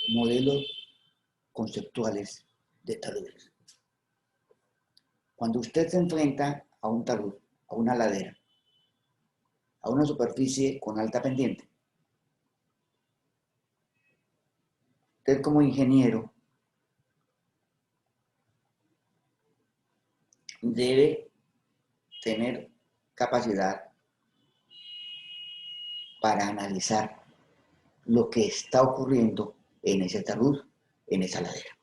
modelos conceptuales de taludes. Cuando usted se enfrenta a un talud, a una ladera, a una superficie con alta pendiente, usted como ingeniero debe tener capacidad para analizar lo que está ocurriendo en ese talud, en esa ladera.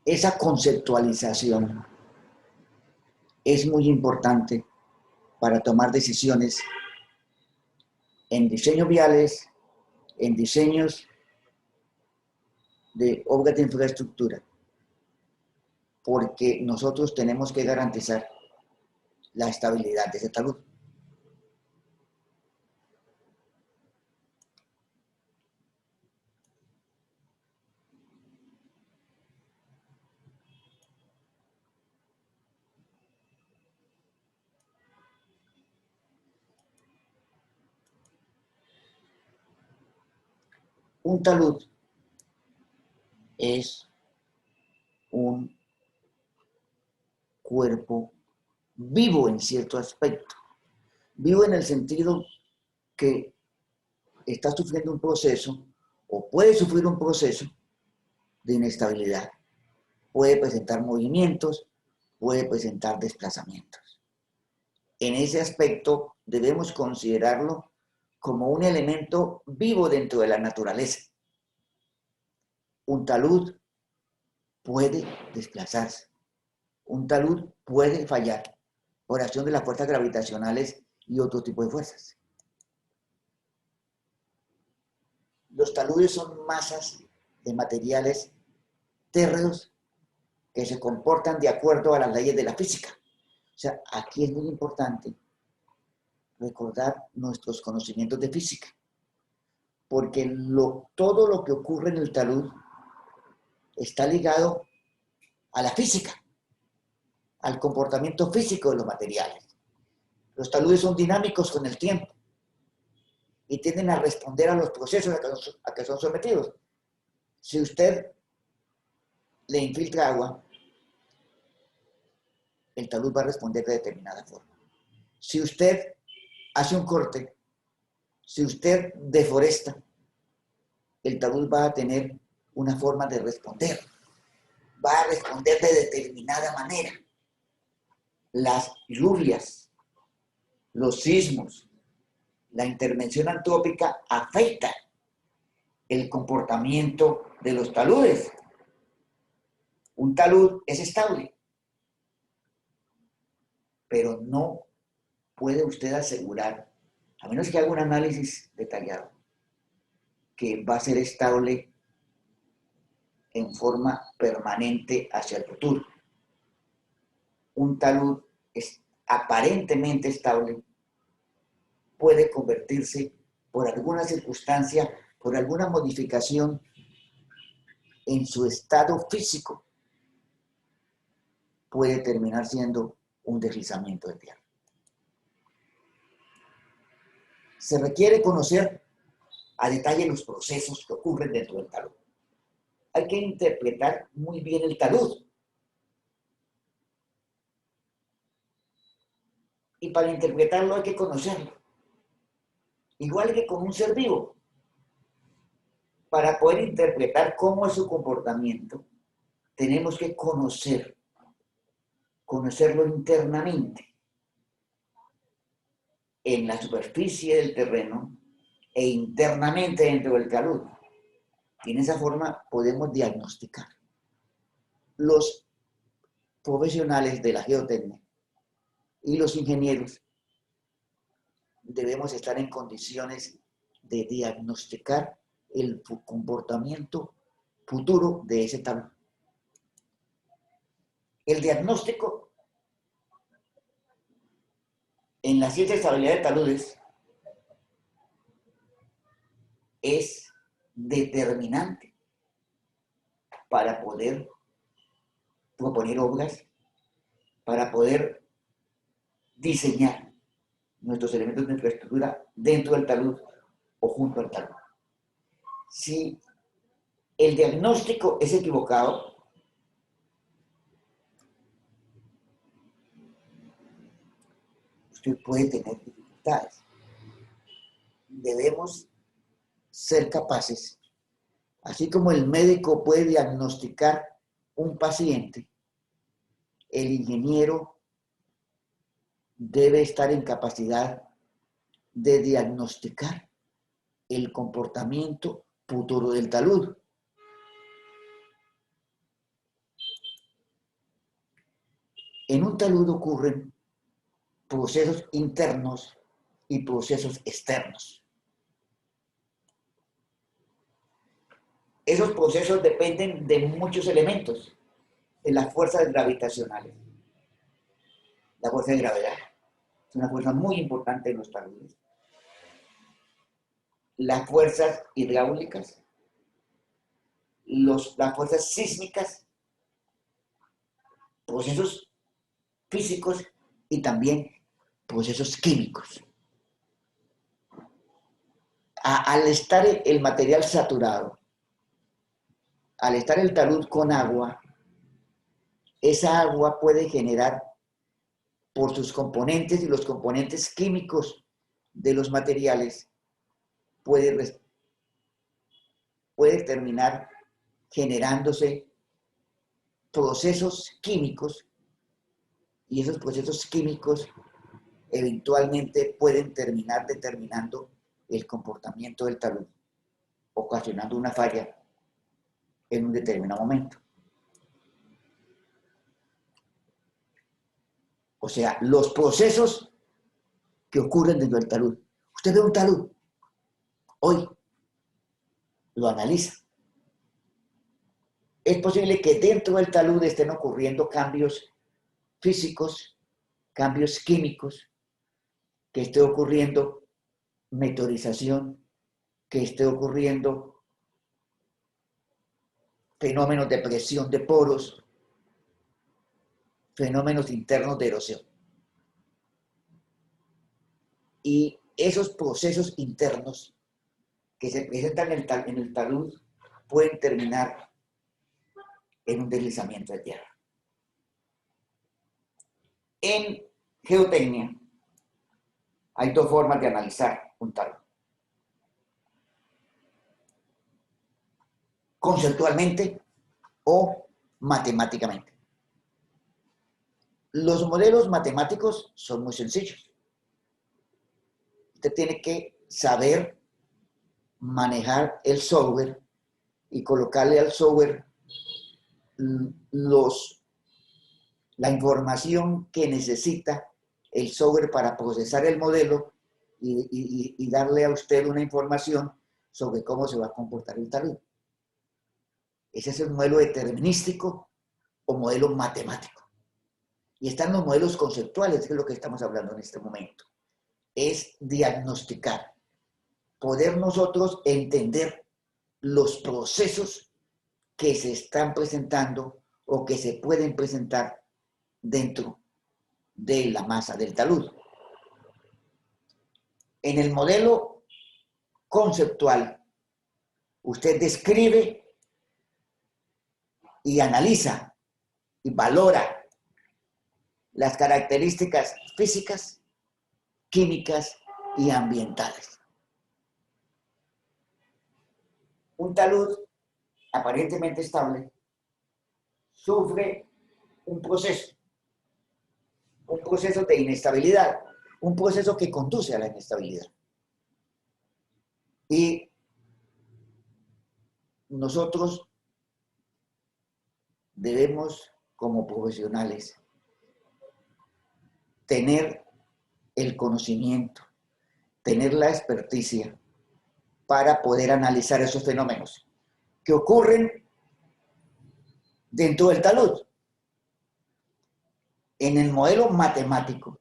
Esa conceptualización es muy importante para tomar decisiones en diseños viales, en diseños de obras de infraestructura, porque nosotros tenemos que garantizar la estabilidad de ese talud. Un talud es un cuerpo vivo en cierto aspecto. Vivo en el sentido que está sufriendo un proceso o puede sufrir un proceso de inestabilidad. Puede presentar movimientos, puede presentar desplazamientos. En ese aspecto debemos considerarlo como un elemento vivo dentro de la naturaleza. Un talud puede desplazarse. Un talud puede fallar por acción de las fuerzas gravitacionales y otro tipo de fuerzas. Los taludes son masas de materiales térreos que se comportan de acuerdo a las leyes de la física. O sea, aquí es muy importante recordar nuestros conocimientos de física, porque todo lo que ocurre en el talud está ligado a la física, al comportamiento físico de los materiales. Los taludes son dinámicos con el tiempo y tienden a responder a los procesos a que son sometidos. Si usted le infiltra agua, el talud va a responder de determinada forma. Si usted hace un corte, si usted deforesta, el talud va a tener una forma de responder. Va a responder de determinada manera. Las lluvias, los sismos, la intervención antrópica afecta el comportamiento de los taludes. Un talud es estable, pero no puede usted asegurar, a menos que haga un análisis detallado, que va a ser estable en forma permanente hacia el futuro. Un talud es aparentemente estable, puede convertirse por alguna circunstancia, por alguna modificación en su estado físico, puede terminar siendo un deslizamiento de tierra. Se requiere conocer a detalle los procesos que ocurren dentro del talud. Hay que interpretar muy bien el talud. Y para interpretarlo hay que conocerlo. Igual que con un ser vivo. Para poder interpretar cómo es su comportamiento, tenemos que conocerlo internamente, en la superficie del terreno e internamente dentro del talud. Y en esa forma podemos diagnosticar. Los profesionales de la geotecnia y los ingenieros debemos estar en condiciones de diagnosticar el comportamiento futuro de ese talud. El diagnóstico en la ciencia de estabilidad de taludes es determinante para poder proponer obras, para poder diseñar nuestros elementos de infraestructura dentro del talud o junto al talud. Si el diagnóstico es equivocado, usted puede tener dificultades. Debemos ser capaces, así como el médico puede diagnosticar un paciente, el ingeniero debe estar en capacidad de diagnosticar el comportamiento futuro del talud. En un talud ocurren procesos internos y procesos externos. Esos procesos dependen de muchos elementos, de las fuerzas gravitacionales. La fuerza de gravedad es una fuerza muy importante en los taludes. Las fuerzas hidráulicas, las fuerzas sísmicas, procesos físicos y también procesos químicos. Al estar el material saturado, al estar el talud con agua, esa agua puede generar por sus componentes y los componentes químicos de los materiales, puede terminar generándose procesos químicos y esos procesos químicos eventualmente pueden terminar determinando el comportamiento del talud, ocasionando una falla en un determinado momento. O sea, los procesos que ocurren dentro del talud. Usted ve un talud, hoy lo analiza. Es posible que dentro del talud estén ocurriendo cambios físicos, cambios químicos, que esté ocurriendo meteorización, que esté ocurriendo fenómenos de presión de poros, fenómenos internos de erosión. Y esos procesos internos que se presentan en el talud pueden terminar en un deslizamiento de tierra. En geotecnia hay dos formas de analizar un talud. Conceptualmente o matemáticamente. Los modelos matemáticos son muy sencillos. Usted tiene que saber manejar el software y colocarle al software la información que necesita el software para procesar el modelo y darle a usted una información sobre cómo se va a comportar el talud. Ese es el modelo determinístico o modelo matemático. Y están los modelos conceptuales, que es lo que estamos hablando en este momento. Es diagnosticar, poder nosotros entender los procesos que se están presentando o que se pueden presentar dentro de la masa del talud. En el modelo conceptual, usted describe y analiza y valora las características físicas, químicas y ambientales. Un talud aparentemente estable sufre un proceso de inestabilidad, un proceso que conduce a la inestabilidad. Y nosotros debemos, como profesionales, tener el conocimiento, tener la experticia para poder analizar esos fenómenos que ocurren dentro del talud. En el modelo matemático,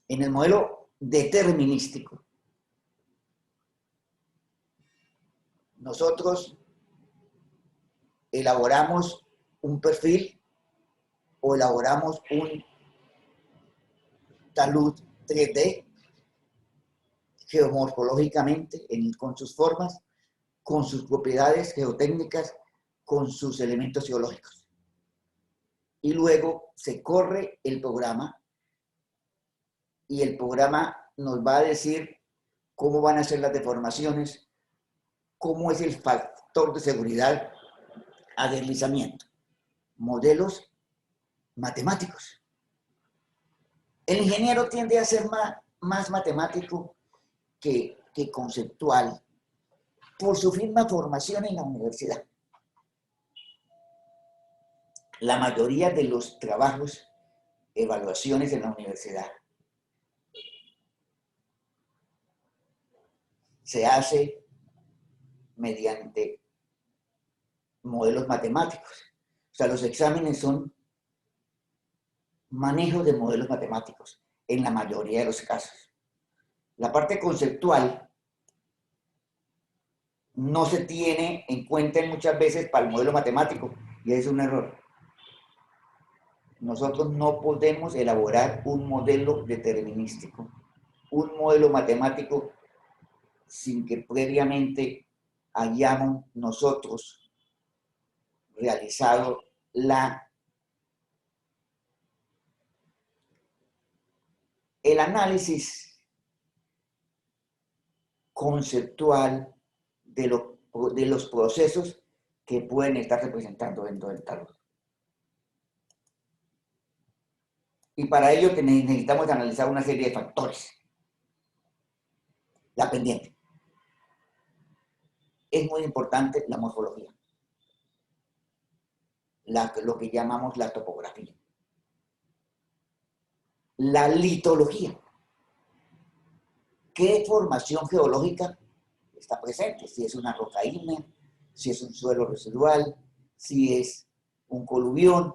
en el modelo determinístico, nosotros elaboramos un perfil o elaboramos un talud 3D geomorfológicamente con sus formas, con sus propiedades geotécnicas, con sus elementos geológicos. Y luego se corre el programa y el programa nos va a decir cómo van a ser las deformaciones, cómo es el factor de seguridad a deslizamiento. Modelos matemáticos. El ingeniero tiende a ser más matemático que conceptual por su misma formación en la universidad. La mayoría de los trabajos, evaluaciones en la universidad, se hace mediante modelos matemáticos. O sea, los exámenes son manejo de modelos matemáticos en la mayoría de los casos. La parte conceptual no se tiene en cuenta muchas veces para el modelo matemático y es un error. Nosotros no podemos elaborar un modelo determinístico, un modelo matemático sin que previamente hayamos nosotros realizado el análisis conceptual de los procesos que pueden estar representando dentro del talud. Y para ello necesitamos analizar una serie de factores. La pendiente. Es muy importante la morfología. Lo que llamamos la topografía. La litología. ¿Qué formación geológica está presente? Si es una roca ígnea, si es un suelo residual, si es un coluvión.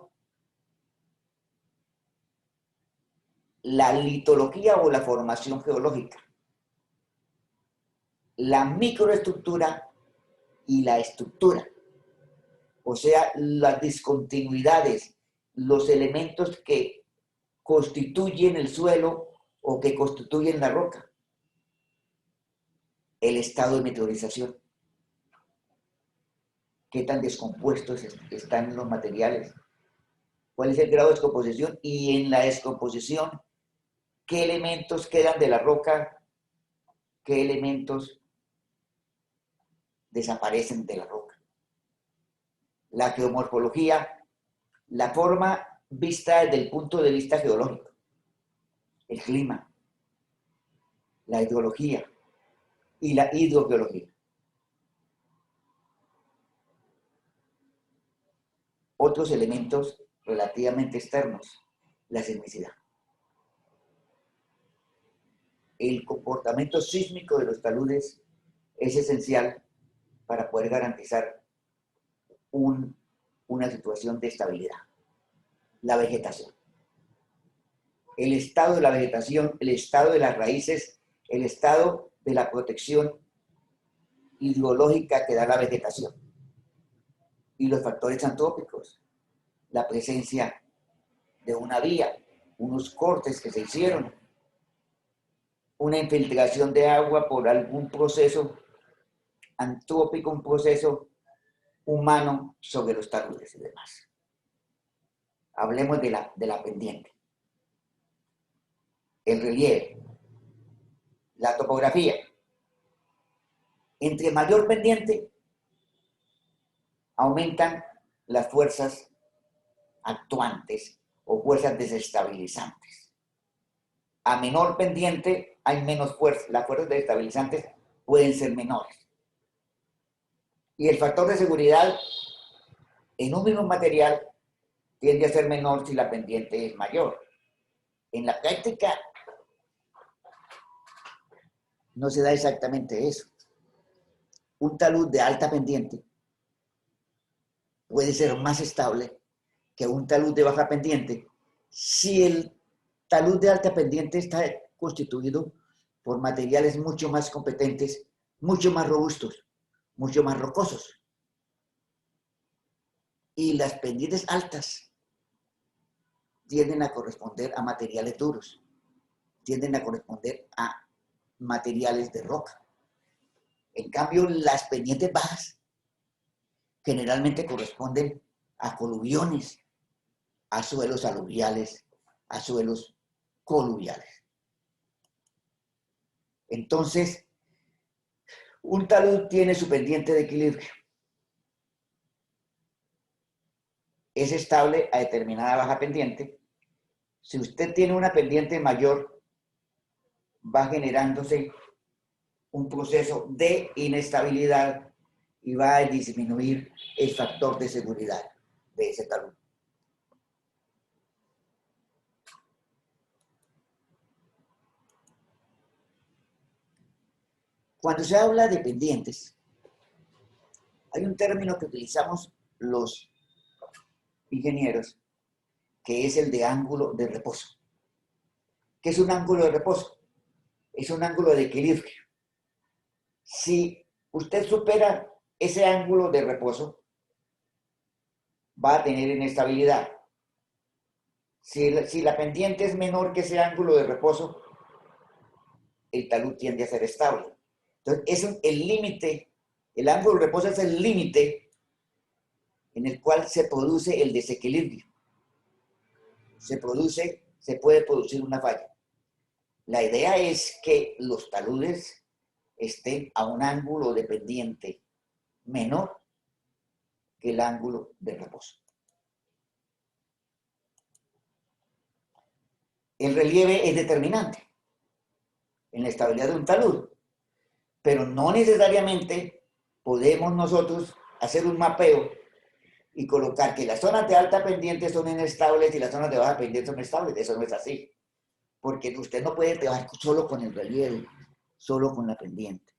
La litología o la formación geológica. La microestructura y la estructura. O sea, las discontinuidades, los elementos que constituyen el suelo o que constituyen la roca. El estado de meteorización. ¿Qué tan descompuestos están los materiales? ¿Cuál es el grado de descomposición? Y en la descomposición, ¿qué elementos quedan de la roca? ¿Qué elementos desaparecen de la roca? La geomorfología, la forma vista desde el punto de vista geológico, el clima, la hidrología y la hidrogeología. Otros elementos relativamente externos, la sismicidad. El comportamiento sísmico de los taludes es esencial para poder garantizar una situación de estabilidad. La vegetación. El estado de la vegetación, el estado de las raíces, el estado de la protección hidrológica que da la vegetación. Y los factores antrópicos. La presencia de una vía, unos cortes que se hicieron, una infiltración de agua por algún proceso antrópico, un proceso humano sobre los taludes y demás. Hablemos de la pendiente. El relieve, la topografía. Entre mayor pendiente, aumentan las fuerzas actuantes o fuerzas desestabilizantes. A menor pendiente hay menos fuerza, las fuerzas desestabilizantes pueden ser menores. Y el factor de seguridad en un mismo material tiende a ser menor si la pendiente es mayor. En la práctica no se da exactamente eso. Un talud de alta pendiente puede ser más estable que un talud de baja pendiente si el talud de alta pendiente está constituido por materiales mucho más competentes, mucho más robustos, mucho más rocosos. Y las pendientes altas tienden a corresponder a materiales duros, tienden a corresponder a materiales de roca. En cambio, las pendientes bajas generalmente corresponden a coluviones, a suelos aluviales, a suelos coluviales. Entonces, un talud tiene su pendiente de equilibrio. Es estable a determinada baja pendiente. Si usted tiene una pendiente mayor, va generándose un proceso de inestabilidad y va a disminuir el factor de seguridad de ese talud. Cuando se habla de pendientes, hay un término que utilizamos los ingenieros, que es el de ángulo de reposo. ¿Qué es un ángulo de reposo? Es un ángulo de equilibrio. Si usted supera ese ángulo de reposo, va a tener inestabilidad. Si la pendiente es menor que ese ángulo de reposo, el talud tiende a ser estable. Entonces, es el límite, el ángulo de reposo es el límite en el cual se produce el desequilibrio. Se puede producir una falla. La idea es que los taludes estén a un ángulo de pendiente menor que el ángulo de reposo. El relieve es determinante en la estabilidad de un talud, pero no necesariamente podemos nosotros hacer un mapeo y colocar que las zonas de alta pendiente son inestables y las zonas de baja pendiente son estables. Eso no es así, porque usted no puede trabajar solo con el relieve, solo con la pendiente.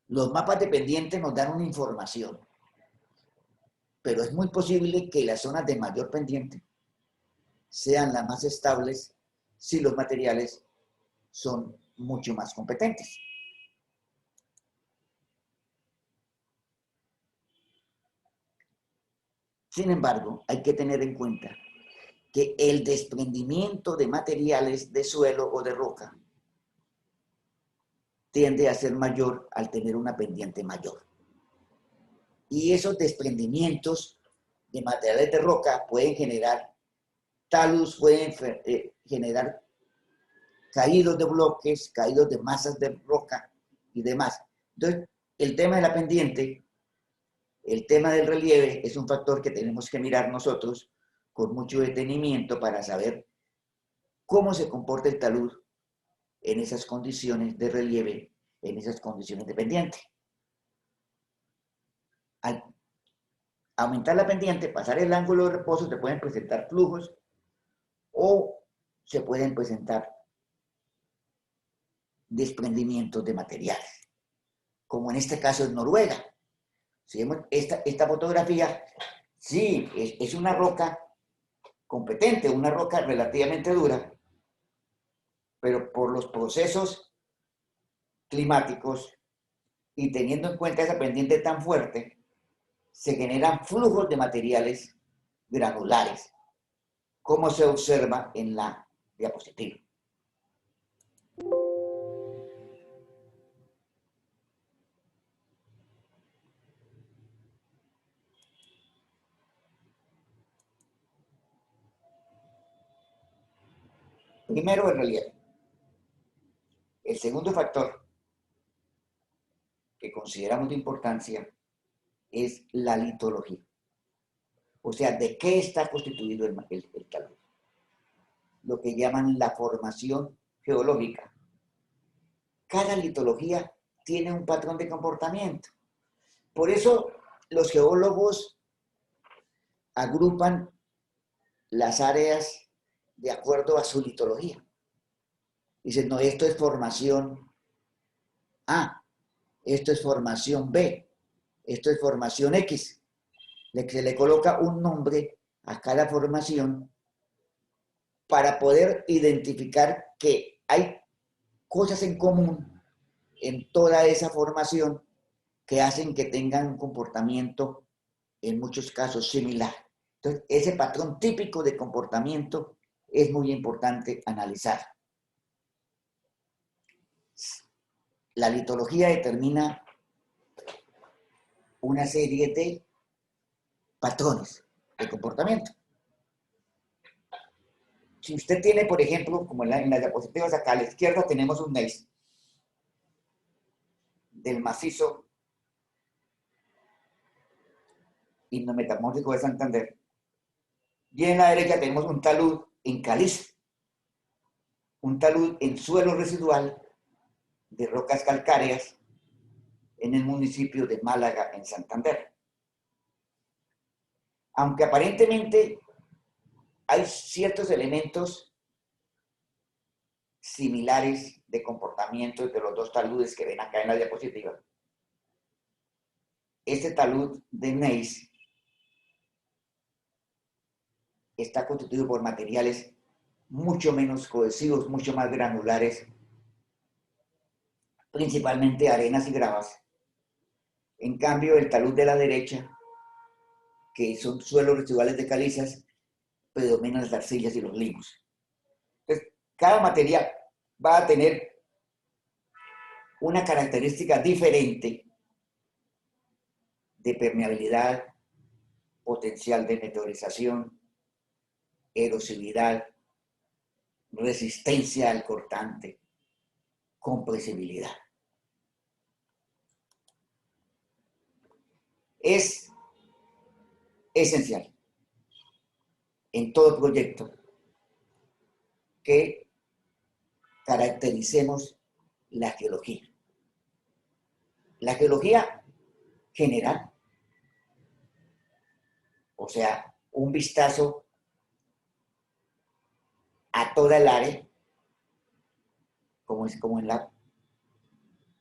Los mapas de pendiente nos dan una información, pero es muy posible que las zonas de mayor pendiente sean las más estables si los materiales son mucho más competentes. Sin embargo, hay que tener en cuenta que el desprendimiento de materiales de suelo o de roca tiende a ser mayor al tener una pendiente mayor. Y esos desprendimientos de materiales de roca pueden generar talus, pueden generar caídos de bloques, caídos de masas de roca y demás. Entonces, el tema de la pendiente, el tema del relieve es un factor que tenemos que mirar nosotros con mucho detenimiento para saber cómo se comporta el talud en esas condiciones de relieve, en esas condiciones de pendiente. Al aumentar la pendiente, pasar el ángulo de reposo, se pueden presentar flujos o se pueden presentar desprendimientos de materiales, como en este caso en Noruega. Si vemos esta fotografía, sí, es una roca competente, una roca relativamente dura, pero por los procesos climáticos y teniendo en cuenta esa pendiente tan fuerte, se generan flujos de materiales granulares, como se observa en la diapositiva. Primero, el relieve. El segundo factor que consideramos de importancia es la litología. O sea, ¿de qué está constituido el talud? Lo que llaman la formación geológica. Cada litología tiene un patrón de comportamiento. Por eso los geólogos agrupan las áreas de acuerdo a su litología. Dicen, no, esto es formación A, esto es formación B, esto es formación X. Se le coloca un nombre a cada formación para poder identificar que hay cosas en común en toda esa formación que hacen que tengan un comportamiento en muchos casos similar. Entonces, ese patrón típico de comportamiento es muy importante analizar. la litología determina una serie de patrones de comportamiento. Si usted tiene, por ejemplo, como en las diapositivas acá a la izquierda, tenemos un gneiss del macizo himno-metamórfico de Santander. Y en la derecha tenemos un talud en caliza, un talud en suelo residual de rocas calcáreas en el municipio de Málaga, en Santander. Aunque aparentemente hay ciertos elementos similares de comportamiento de los dos taludes que ven acá en la diapositiva, este talud de gneiss está constituido por materiales mucho menos cohesivos, mucho más granulares, principalmente arenas y gravas. En cambio, el talud de la derecha, que son suelos residuales de calizas, predominan las arcillas y los limos. Entonces, cada material va a tener una característica diferente de permeabilidad, potencial de meteorización, erosividad, resistencia al cortante, compresibilidad. Es esencial en todo proyecto que caractericemos la geología. La geología general, o sea, un vistazo a toda el área, como en la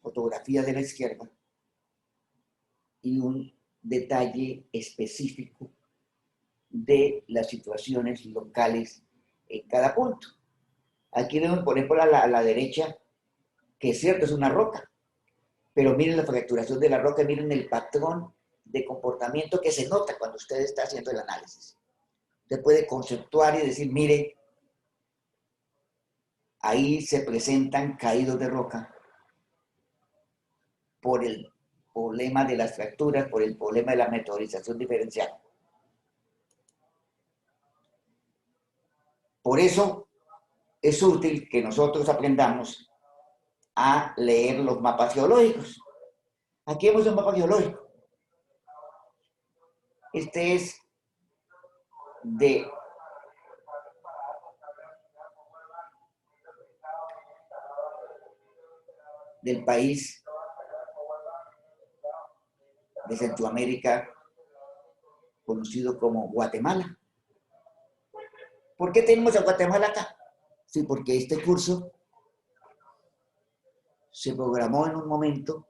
fotografía de la izquierda, y un detalle específico de las situaciones locales en cada punto. Aquí debemos poner por a la derecha, que es cierto, es una roca, pero miren la fracturación de la roca, miren el patrón de comportamiento que se nota cuando usted está haciendo el análisis. Usted puede conceptuar y decir, mire, ahí se presentan caídos de roca por el problema de las fracturas, por el problema de la meteorización diferencial. Por eso es útil que nosotros aprendamos a leer los mapas geológicos. Aquí vemos un mapa geológico. Este es del país de Centroamérica conocido como Guatemala. ¿Por qué tenemos a Guatemala acá? Sí, porque este curso se programó en un momento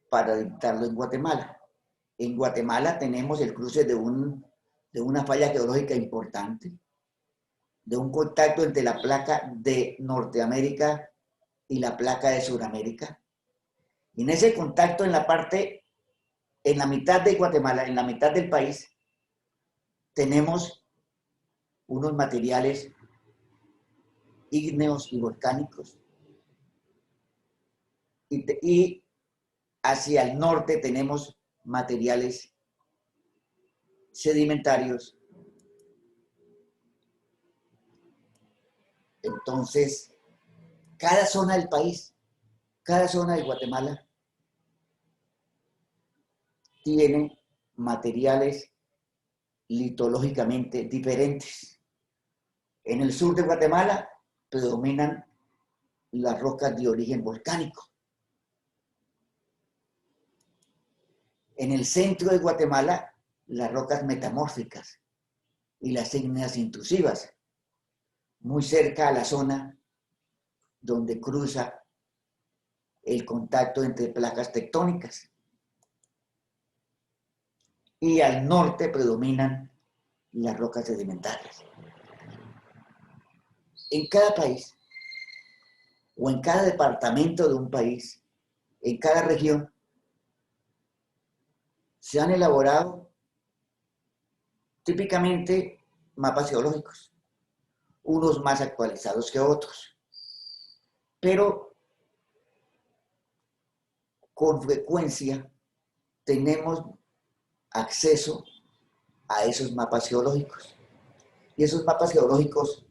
para dictarlo en Guatemala. En Guatemala tenemos el cruce de una falla geológica importante, de un contacto entre la placa de Norteamérica y la placa de Sudamérica. Y en ese contacto, en la mitad de Guatemala, en la mitad del país, tenemos unos materiales ígneos y volcánicos. Y hacia el norte tenemos materiales sedimentarios. Entonces, cada zona del país, cada zona de Guatemala, tiene materiales litológicamente diferentes. En el sur de Guatemala predominan las rocas de origen volcánico. En el centro de Guatemala, las rocas metamórficas y las ígneas intrusivas, muy cerca a la zona donde cruza el contacto entre placas tectónicas. Y al norte predominan las rocas sedimentarias. En cada país, o en cada departamento de un país, en cada región, se han elaborado típicamente mapas geológicos, unos más actualizados que otros. Pero con frecuencia tenemos acceso a esos mapas geológicos. Y esos mapas geológicos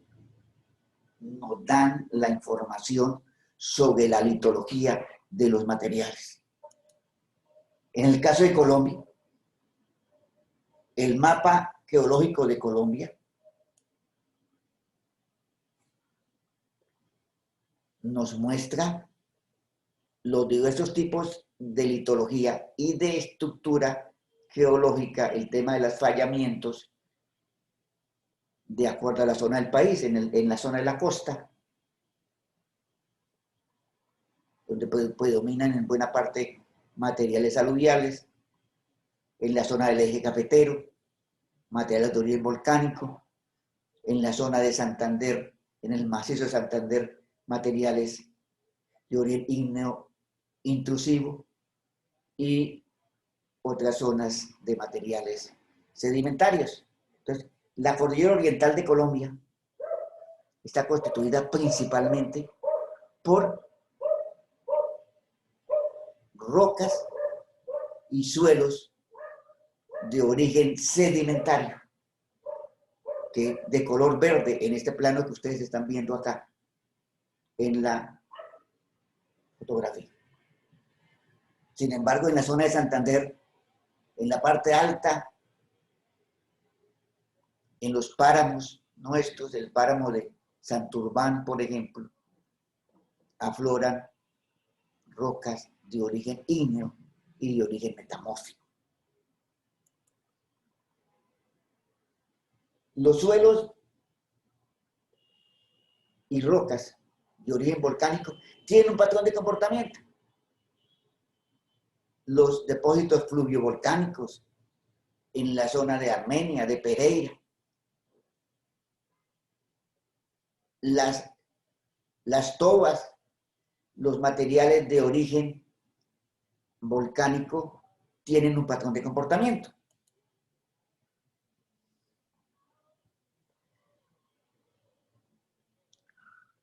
nos dan la información sobre la litología de los materiales. En el caso de Colombia, el mapa geológico de Colombia nos muestra los diversos tipos de litología y de estructura geológica, el tema de los fallamientos, de acuerdo a la zona del país, en la zona de la costa, donde predominan en buena parte materiales aluviales, en la zona del eje cafetero, materiales de origen volcánico, en la zona de Santander, en el macizo de Santander, materiales de origen ígneo intrusivo y otras zonas de materiales sedimentarios. Entonces, la cordillera oriental de Colombia está constituida principalmente por rocas y suelos de origen sedimentario, que de color verde en este plano que ustedes están viendo acá en la fotografía. Sin embargo, en la zona de Santander, en la parte alta, en los páramos nuestros, el páramo de Santurbán, por ejemplo, afloran rocas de origen ígneo y de origen metamórfico. Los suelos y rocas de origen volcánico tienen un patrón de comportamiento. Los depósitos fluviovolcánicos en la zona de Armenia, de Pereira, las tobas, los materiales de origen volcánico tienen un patrón de comportamiento.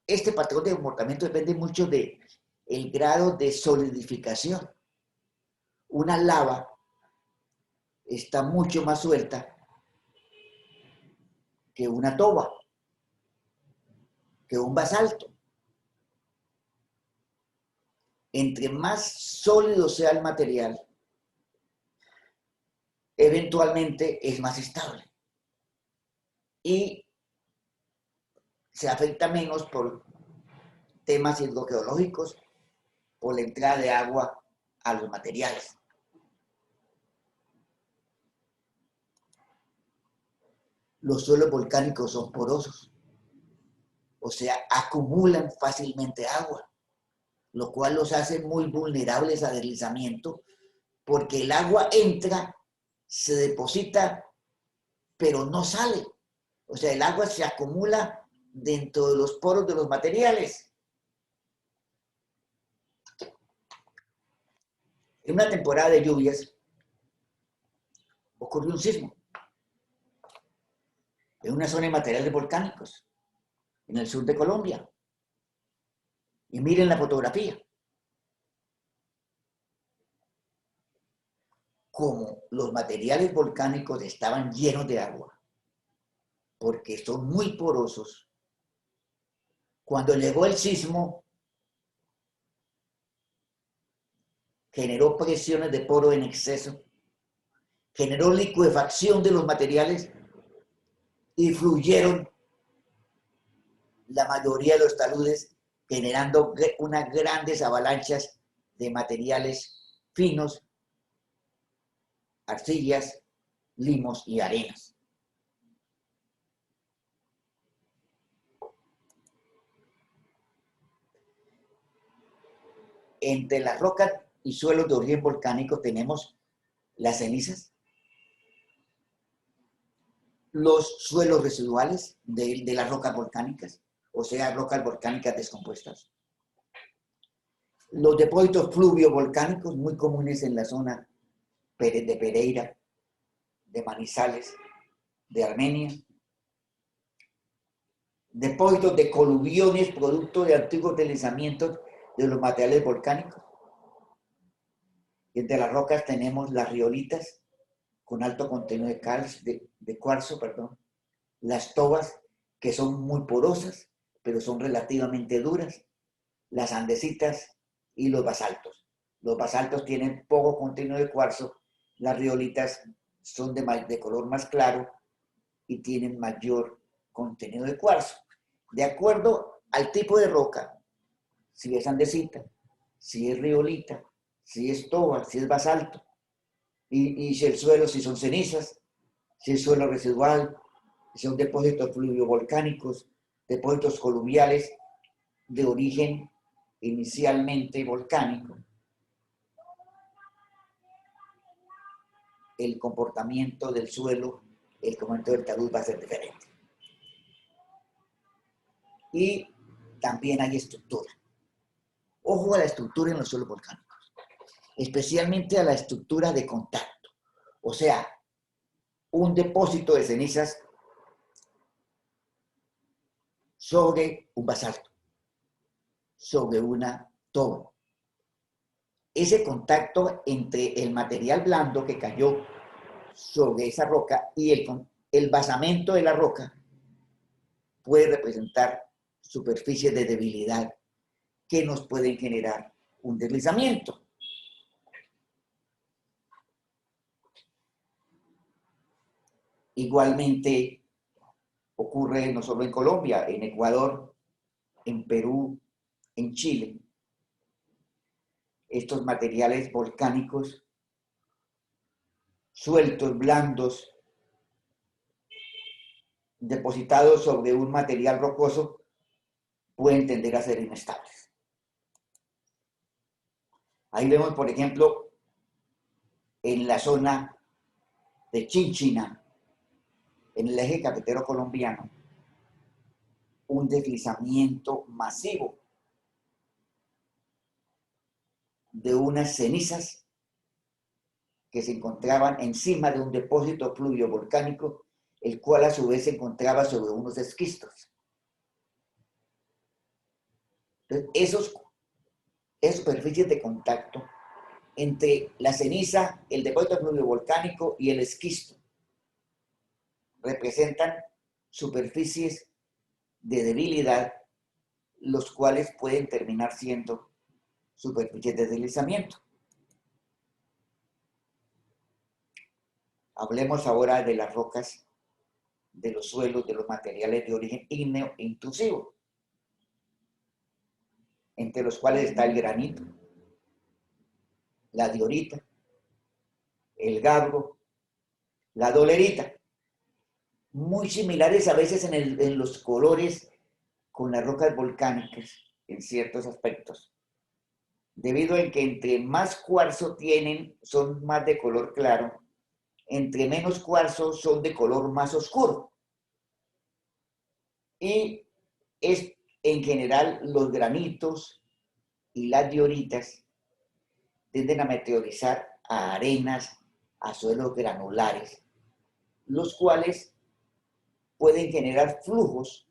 Este patrón de comportamiento depende mucho del grado de solidificación. Una lava está mucho más suelta que una toba, que un basalto. Entre más sólido sea el material, eventualmente es más estable. Y se afecta menos por temas hidrogeológicos, por la entrada de agua a los materiales. Los suelos volcánicos son porosos, o sea, acumulan fácilmente agua, lo cual los hace muy vulnerables a deslizamiento, porque el agua entra, se deposita, pero no sale. O sea, el agua se acumula dentro de los poros de los materiales. En una temporada de lluvias ocurrió un sismo en una zona de materiales volcánicos en el sur de Colombia. Y miren la fotografía. Como los materiales volcánicos estaban llenos de agua, porque son muy porosos, cuando llegó el sismo, generó presiones de poro en exceso, generó liquefacción de los materiales y fluyeron la mayoría de los taludes, generando unas grandes avalanchas de materiales finos, arcillas, limos y arenas. Entre las rocas y suelos de origen volcánico tenemos las cenizas, los suelos residuales de las rocas volcánicas, o sea, rocas volcánicas descompuestas. Los depósitos fluviovolcánicos, muy comunes en la zona de Pereira, de Manizales, de Armenia. Depósitos de coluviones, producto de antiguos deslizamientos de los materiales volcánicos. Entre las rocas tenemos las riolitas con alto contenido de cuarzo, perdón, las tobas que son muy porosas, pero son relativamente duras, las andesitas y los basaltos. Los basaltos tienen poco contenido de cuarzo, las riolitas son de color más claro y tienen mayor contenido de cuarzo. De acuerdo al tipo de roca, si es andesita, si es riolita, si es toba, si es basalto, y si el suelo, si son cenizas, si es suelo residual, si son depósitos fluviovolcánicos, depósitos coluviales de origen inicialmente volcánico, el comportamiento del suelo, el comportamiento del talud va a ser diferente. Y también hay estructura. Ojo a la estructura en los suelos volcánicos, especialmente a la estructura de contacto. O sea, un depósito de cenizas sobre un basalto, sobre una toba. Ese contacto entre el material blando que cayó sobre esa roca y el basamento de la roca puede representar superficies de debilidad que nos pueden generar un deslizamiento. Igualmente ocurre no solo en Colombia, en Ecuador, en Perú, en Chile. Estos materiales volcánicos sueltos, blandos, depositados sobre un material rocoso, pueden tender a ser inestables. Ahí vemos, por ejemplo, en la zona de Chinchina, en el eje cafetero colombiano, un deslizamiento masivo de unas cenizas que se encontraban encima de un depósito fluvio-volcánico, el cual a su vez se encontraba sobre unos esquistos. Entonces, esas superficies de contacto entre la ceniza, el depósito fluvio-volcánico y el esquisto representan superficies de debilidad, los cuales pueden terminar siendo superficies de deslizamiento. Hablemos ahora de las rocas, de los suelos, de los materiales de origen ígneo e intrusivo, entre los cuales está el granito, la diorita, el gabbro, la dolerita, muy similares a veces en los colores con las rocas volcánicas en ciertos aspectos, debido a que entre más cuarzo tienen son más de color claro, entre menos cuarzo son de color más oscuro. Y es en general los granitos y las dioritas tienden a meteorizar a arenas, a suelos granulares, los cuales pueden generar flujos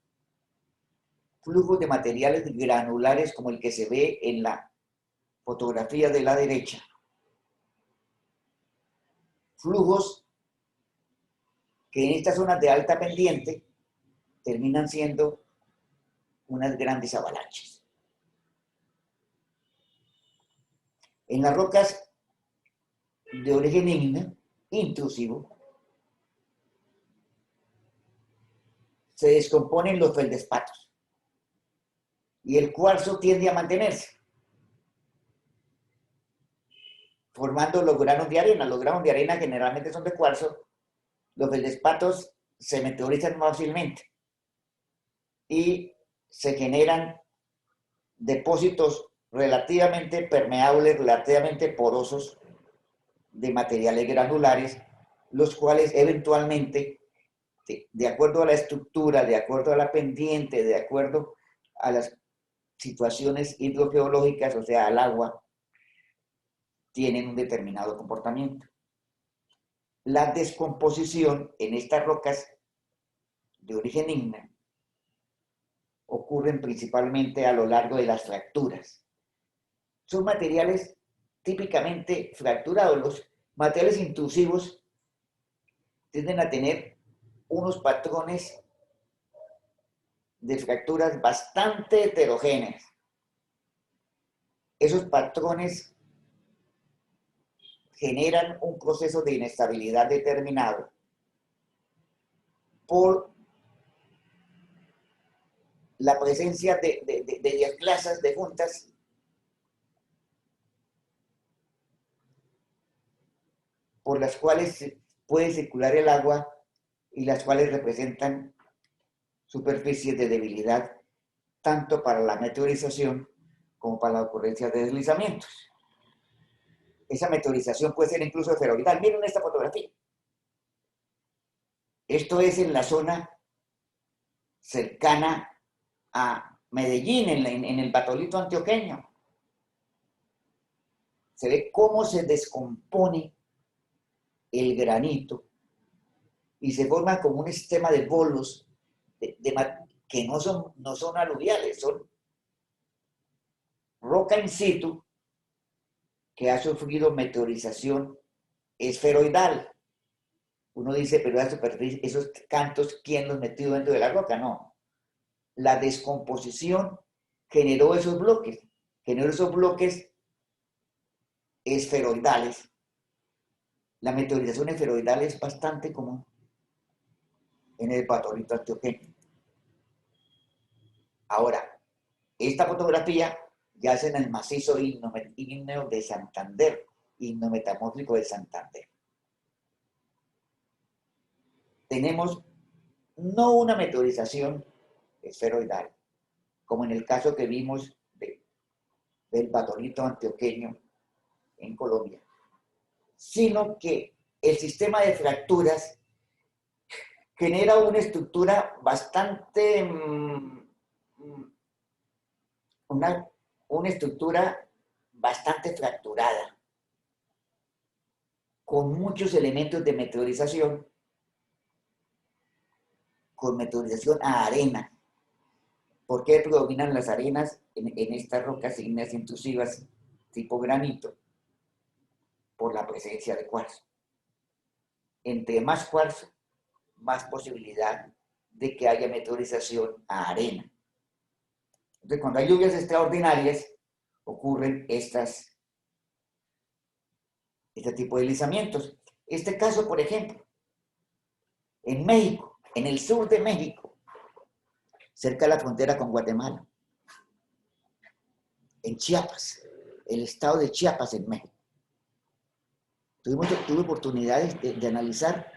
de materiales granulares como el que se ve en la fotografía de la derecha. Flujos que en estas zonas de alta pendiente terminan siendo unas grandes avalanchas. En las rocas de origen ígneo, intrusivo, se descomponen los feldespatos y el cuarzo tiende a mantenerse, formando los granos de arena. Los granos de arena generalmente son de cuarzo, los feldespatos se meteorizan más fácilmente y se generan depósitos relativamente permeables, relativamente porosos de materiales granulares, los cuales eventualmente, de acuerdo a la estructura, de acuerdo a la pendiente, de acuerdo a las situaciones hidrogeológicas, o sea, al agua, tienen un determinado comportamiento. La descomposición en estas rocas de origen ígneo ocurren principalmente a lo largo de las fracturas. Son materiales típicamente fracturados. Los materiales intrusivos tienden a tener unos patrones de fracturas bastante heterogéneas. Esos patrones generan un proceso de inestabilidad determinado por la presencia de diaplasas, de juntas, por las cuales puede circular el agua y las cuales representan superficies de debilidad tanto para la meteorización como para la ocurrencia de deslizamientos. Esa meteorización puede ser incluso esferoidal. Miren esta fotografía. Esto es en la zona cercana a Medellín, en el Batolito antioqueño. Se ve cómo se descompone el granito y se forma como un sistema de bolos que no son aluviales, son roca in situ que ha sufrido meteorización esferoidal. Uno dice, pero esos cantos, ¿quién los metió dentro de la roca? No. La descomposición generó esos bloques esferoidales. La meteorización esferoidal es bastante común en el Batolito antioqueño. Ahora, esta fotografía ya es en el macizo ígneo de Santander, ígneo metamórfico de Santander. Tenemos no una meteorización esferoidal, como en el caso que vimos del Batolito antioqueño en Colombia, sino que el sistema de fracturas genera una estructura bastante, una estructura bastante fracturada, con muchos elementos de meteorización, con meteorización a arena. ¿Por qué predominan las arenas en estas rocas ígneas intrusivas tipo granito? Por la presencia de cuarzo. Entre más cuarzo, más posibilidad de que haya meteorización a arena. Entonces, cuando hay lluvias extraordinarias, ocurren este tipo de deslizamientos. Este caso, por ejemplo, en México, en el sur de México, cerca de la frontera con Guatemala, en Chiapas, el estado de Chiapas en México. Tuve oportunidades de analizar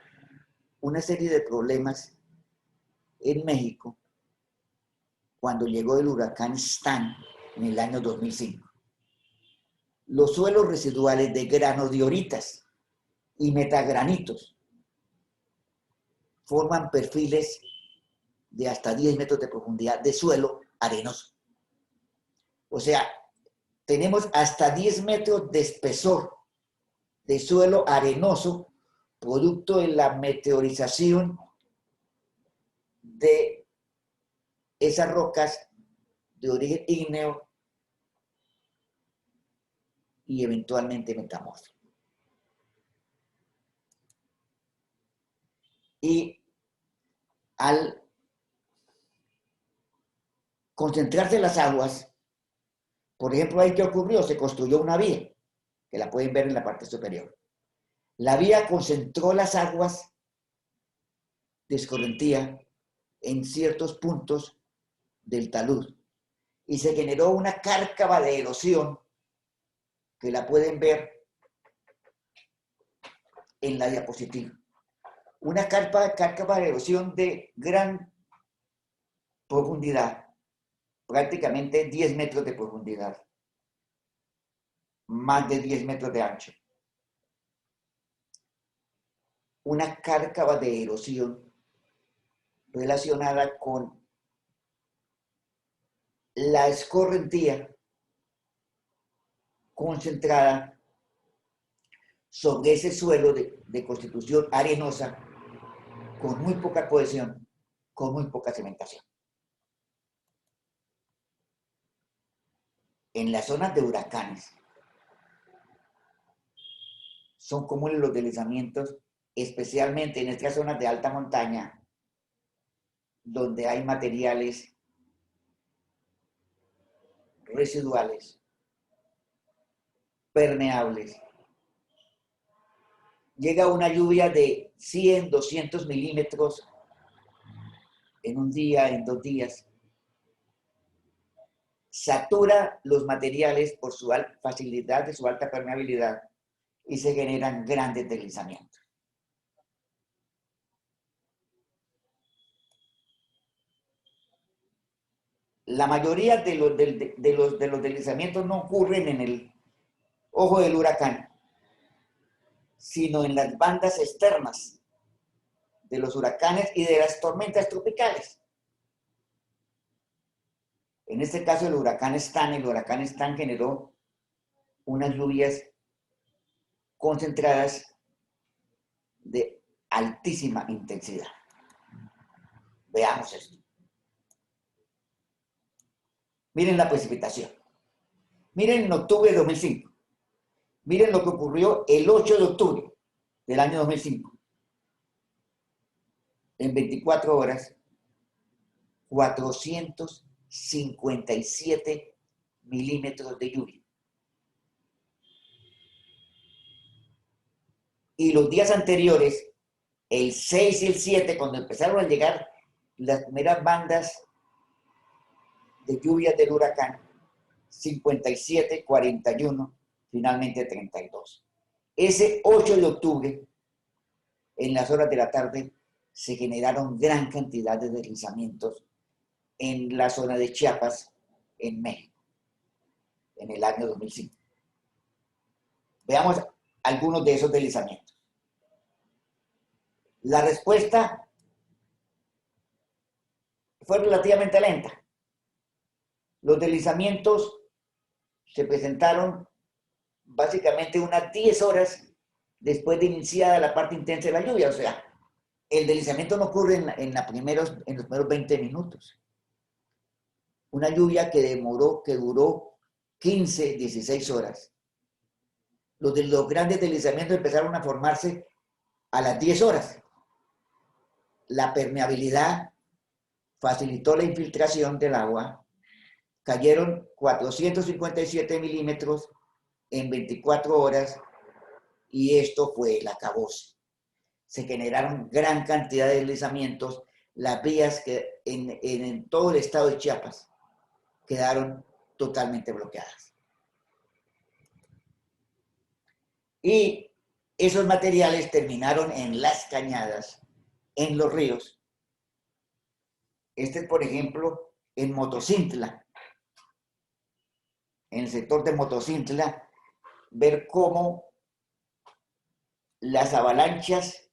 una serie de problemas en México cuando llegó el huracán Stan en el año 2005. Los suelos residuales de granodioritas y metagranitos forman perfiles de hasta 10 metros de profundidad de suelo arenoso. O sea, tenemos hasta 10 metros de espesor de suelo arenoso producto de la meteorización de esas rocas de origen ígneo y eventualmente metamórfico. Y al concentrarse las aguas, por ejemplo, ahí ¿qué ocurrió? Se construyó una vía, que la pueden ver en la parte superior. La vía concentró las aguas de escorrentía en ciertos puntos del talud y se generó una cárcava de erosión que la pueden ver en la diapositiva. Una cárcava de erosión de gran profundidad, prácticamente 10 metros de profundidad, más de 10 metros de ancho. Una cárcava de erosión relacionada con la escorrentía concentrada sobre ese suelo de constitución arenosa con muy poca cohesión, con muy poca cementación. En las zonas de huracanes, son comunes los deslizamientos, especialmente en estas zonas de alta montaña, donde hay materiales residuales, permeables. Llega una lluvia de 100, 200 milímetros en un día, en 2 días. Satura los materiales por su facilidad de su alta permeabilidad y se generan grandes deslizamientos. La mayoría de los deslizamientos no ocurren en el ojo del huracán, sino en las bandas externas de los huracanes y de las tormentas tropicales. En este caso el huracán Stan generó unas lluvias concentradas de altísima intensidad. Veamos esto. Miren la precipitación. Miren en octubre de 2005. Miren lo que ocurrió el 8 de octubre del año 2005. En 24 horas, 457 milímetros de lluvia. Y los días anteriores, el 6 y el 7, cuando empezaron a llegar las primeras bandas de lluvias del huracán, 57, 41, finalmente 32. Ese 8 de octubre, en las horas de la tarde, se generaron gran cantidad de deslizamientos en la zona de Chiapas, en México, en el año 2005. Veamos algunos de esos deslizamientos. La respuesta fue relativamente lenta. Los deslizamientos se presentaron básicamente unas 10 horas después de iniciada la parte intensa de la lluvia. O sea, el deslizamiento no ocurre en los primeros 20 minutos. Una lluvia que duró 15, 16 horas. Los grandes deslizamientos empezaron a formarse a las 10 horas. La permeabilidad facilitó la infiltración del agua. Cayeron 457 milímetros en 24 horas y esto fue el acabose. Se generaron gran cantidad de deslizamientos. Las vías que en todo el estado de Chiapas quedaron totalmente bloqueadas. Y esos materiales terminaron en las cañadas, en los ríos. Por ejemplo, en Motocintla, en el sector de Motocintla, ver cómo las avalanchas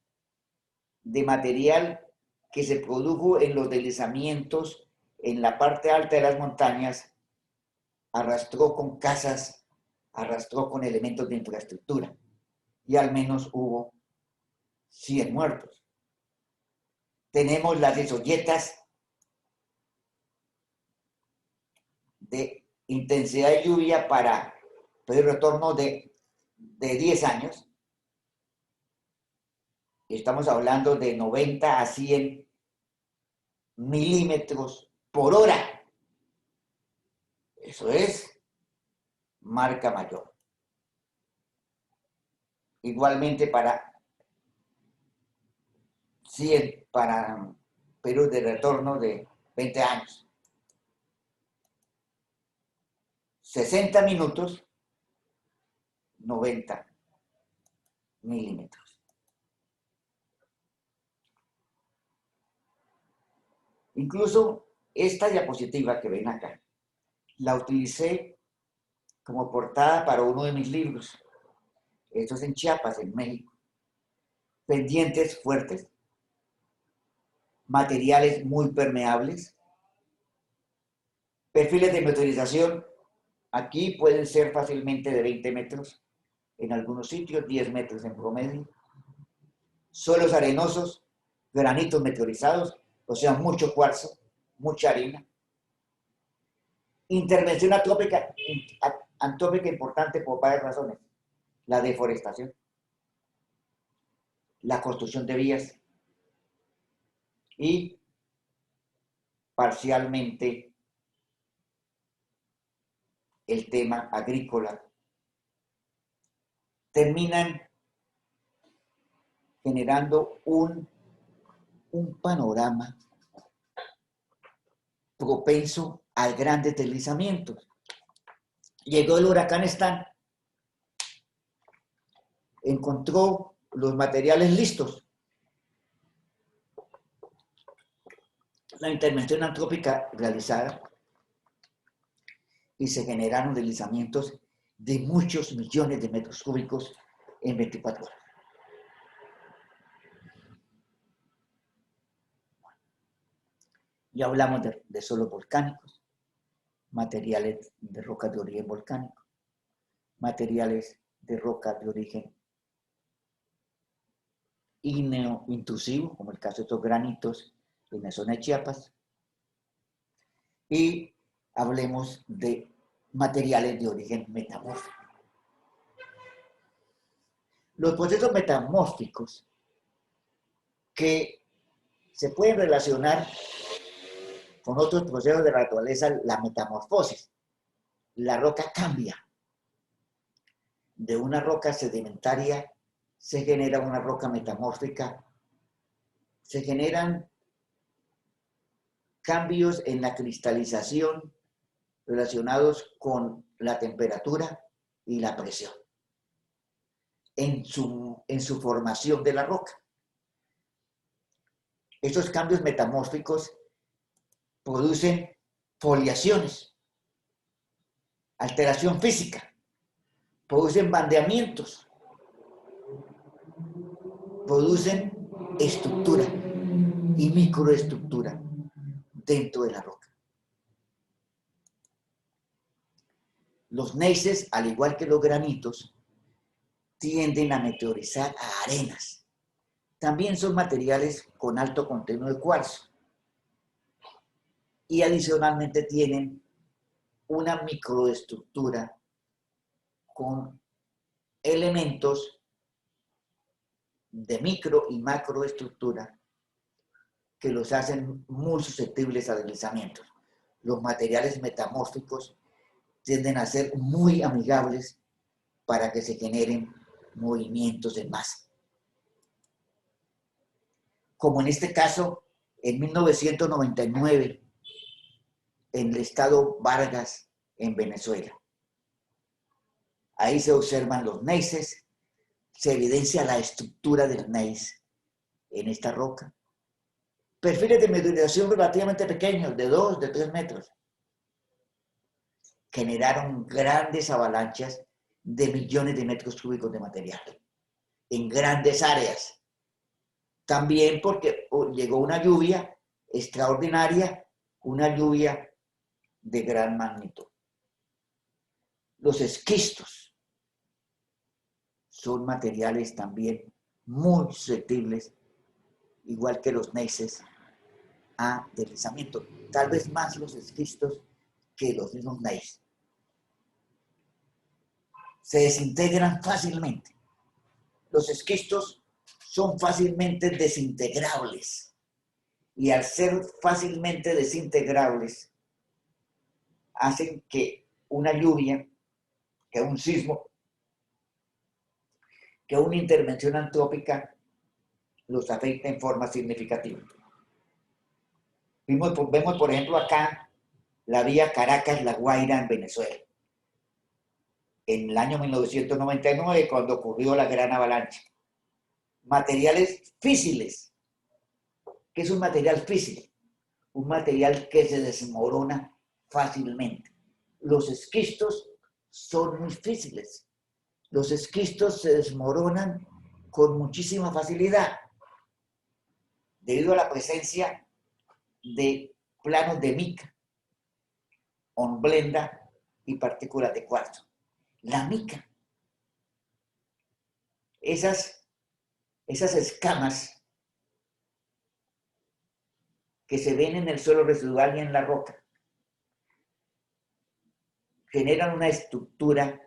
de material que se produjo en los deslizamientos en la parte alta de las montañas arrastró con casas, arrastró con elementos de infraestructura y al menos hubo 100 muertos. Tenemos las desolletas de intensidad de lluvia para el retorno de 10 años. Estamos hablando de 90 a 100 milímetros por hora. Eso es marca mayor. Igualmente para periodos de retorno de 20 años. 60 minutos, 90 milímetros. Incluso esta diapositiva que ven acá, la utilicé como portada para uno de mis libros. Esto es en Chiapas, en México. Pendientes fuertes, materiales muy permeables, perfiles de meteorización. Aquí pueden ser fácilmente de 20 metros, en algunos sitios 10 metros en promedio. Suelos arenosos, granitos meteorizados, o sea, mucho cuarzo, mucha arena. Intervención antrópica importante por varias razones. La deforestación. la construcción de vías y parcialmente el tema agrícola, terminan generando un panorama propenso a grandes deslizamientos. Llegó el huracán Stan, encontró los materiales listos. La intervención antrópica realizada y se generaron deslizamientos de muchos millones de metros cúbicos en 24 horas. Ya hablamos de suelos volcánicos, materiales de rocas de origen volcánico, materiales de rocas de origen ígneo intrusivo, como el caso de estos granitos en la zona de Chiapas, y hablemos de materiales de origen metamórfico. Los procesos metamórficos que se pueden relacionar con otros procesos de la naturaleza, la metamorfosis. La roca cambia. De una roca sedimentaria se genera una roca metamórfica. Se generan cambios en la cristalización relacionados con la temperatura y la presión en su formación de la roca. Estos cambios metamórficos producen foliaciones, alteración física, producen bandeamientos, producen estructura y microestructura dentro de la roca. Los gneisses, al igual que los granitos, tienden a meteorizar a arenas. También son materiales con alto contenido de cuarzo. Y adicionalmente tienen una microestructura con elementos de micro y macroestructura que los hacen muy susceptibles a deslizamientos. Los materiales metamórficos tienden a ser muy amigables para que se generen movimientos de masa. Como en este caso, en 1999, en el estado Vargas, en Venezuela. Ahí se observan los gneisses, se evidencia la estructura del gneis en esta roca. Perfiles de meteorización relativamente pequeños, de 2, de 3 metros. Generaron grandes avalanchas de millones de metros cúbicos de material en grandes áreas. También porque llegó una lluvia extraordinaria, una lluvia de gran magnitud. Los esquistos son materiales también muy susceptibles, igual que los gneisses, a deslizamiento. Tal vez más los esquistos que los mismos gneisses. Se desintegran fácilmente. Los esquistos son fácilmente desintegrables. Y al ser fácilmente desintegrables, hacen que una lluvia, que un sismo, que una intervención antrópica los afecte en forma significativa. Vemos, por ejemplo, acá la vía Caracas-La Guaira en Venezuela. En el año 1999, cuando ocurrió la gran avalancha. Materiales físiles. ¿Qué es un material físil? Un material que se desmorona fácilmente. Los esquistos son muy físiles. Los esquistos se desmoronan con muchísima facilidad debido a la presencia de planos de mica, hornblenda y partículas de cuarzo. La mica, esas escamas que se ven en el suelo residual y en la roca, generan una estructura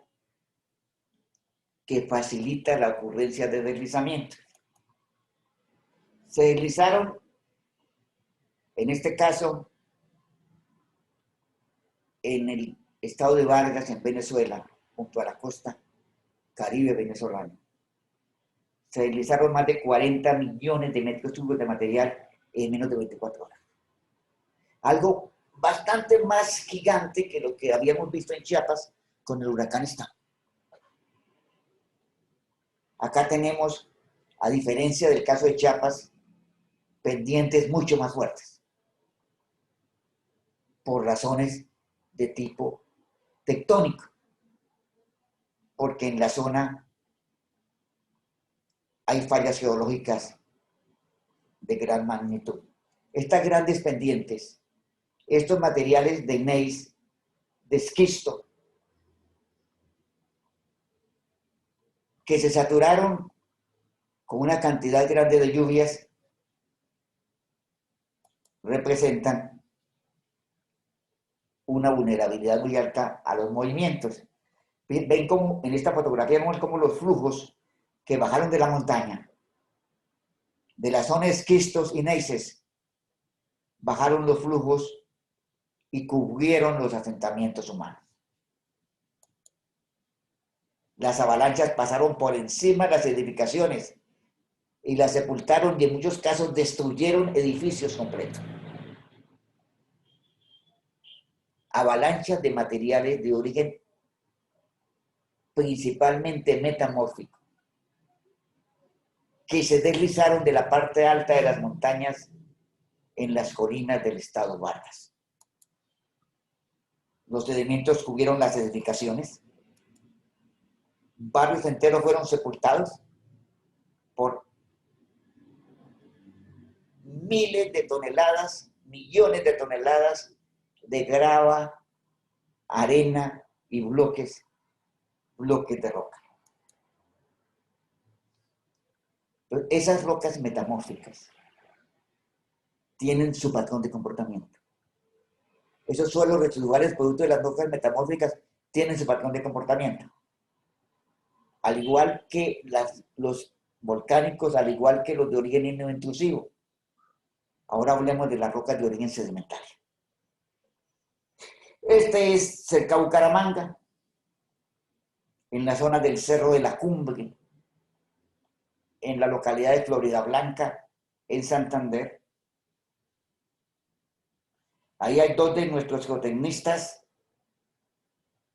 que facilita la ocurrencia de deslizamientos. Se deslizaron, en este caso, en el estado de Vargas, en Venezuela, junto a la costa caribe venezolana. Se deslizaron más de 40 millones de metros cúbicos de material en menos de 24 horas. Algo bastante más gigante que lo que habíamos visto en Chiapas con el huracán Stan. Acá tenemos, a diferencia del caso de Chiapas, pendientes mucho más fuertes, por razones de tipo tectónico, porque en la zona hay fallas geológicas de gran magnitud. Estas grandes pendientes, estos materiales de gneiss, de esquisto, que se saturaron con una cantidad grande de lluvias, representan una vulnerabilidad muy alta a los movimientos. Ven como en esta fotografía vemos como los flujos que bajaron de la montaña, de la zona de esquistos y gneisses, bajaron los flujos y cubrieron los asentamientos humanos. Las avalanchas pasaron por encima de las edificaciones y las sepultaron y en muchos casos destruyeron edificios completos. Avalanchas de materiales de origen principalmente metamórfico, que se deslizaron de la parte alta de las montañas en las colinas del estado Vargas. Los sedimentos cubrieron las edificaciones, barrios enteros fueron sepultados por miles de toneladas, millones de toneladas de grava, arena y bloques de roca. Entonces, esas rocas metamórficas tienen su patrón de comportamiento. Esos suelos residuales producto de las rocas metamórficas tienen su patrón de comportamiento. Al igual que los volcánicos, al igual que los de origen no intrusivo. Ahora hablemos de las rocas de origen sedimentario. Este es cerca de Bucaramanga, en la zona del Cerro de la Cumbre, en la localidad de Florida Blanca, en Santander. Ahí hay dos de nuestros geotecnistas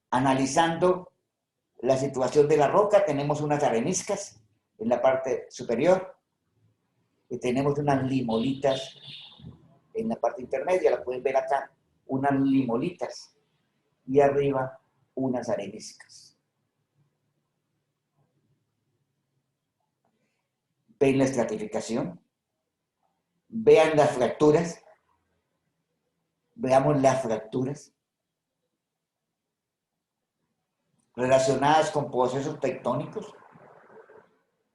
analizando la situación de la roca. Tenemos unas areniscas en la parte superior y tenemos unas limolitas en la parte intermedia, la pueden ver acá, unas limolitas y arriba unas areniscas. Ven la estratificación, vean las fracturas, veamos las fracturas relacionadas con procesos tectónicos,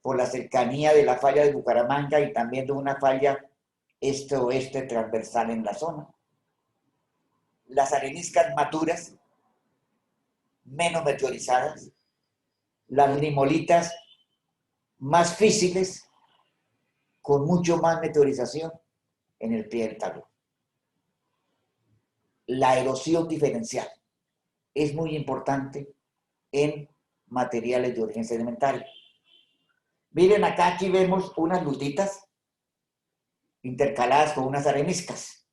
por la cercanía de la falla de Bucaramanga y también de una falla este-oeste transversal en la zona. Las areniscas maturas, menos meteorizadas, las limolitas más físiles, con mucho más meteorización en el pie del talud. La erosión diferencial es muy importante en materiales de origen sedimentario. Miren acá, aquí vemos unas lutitas intercaladas con unas areniscas.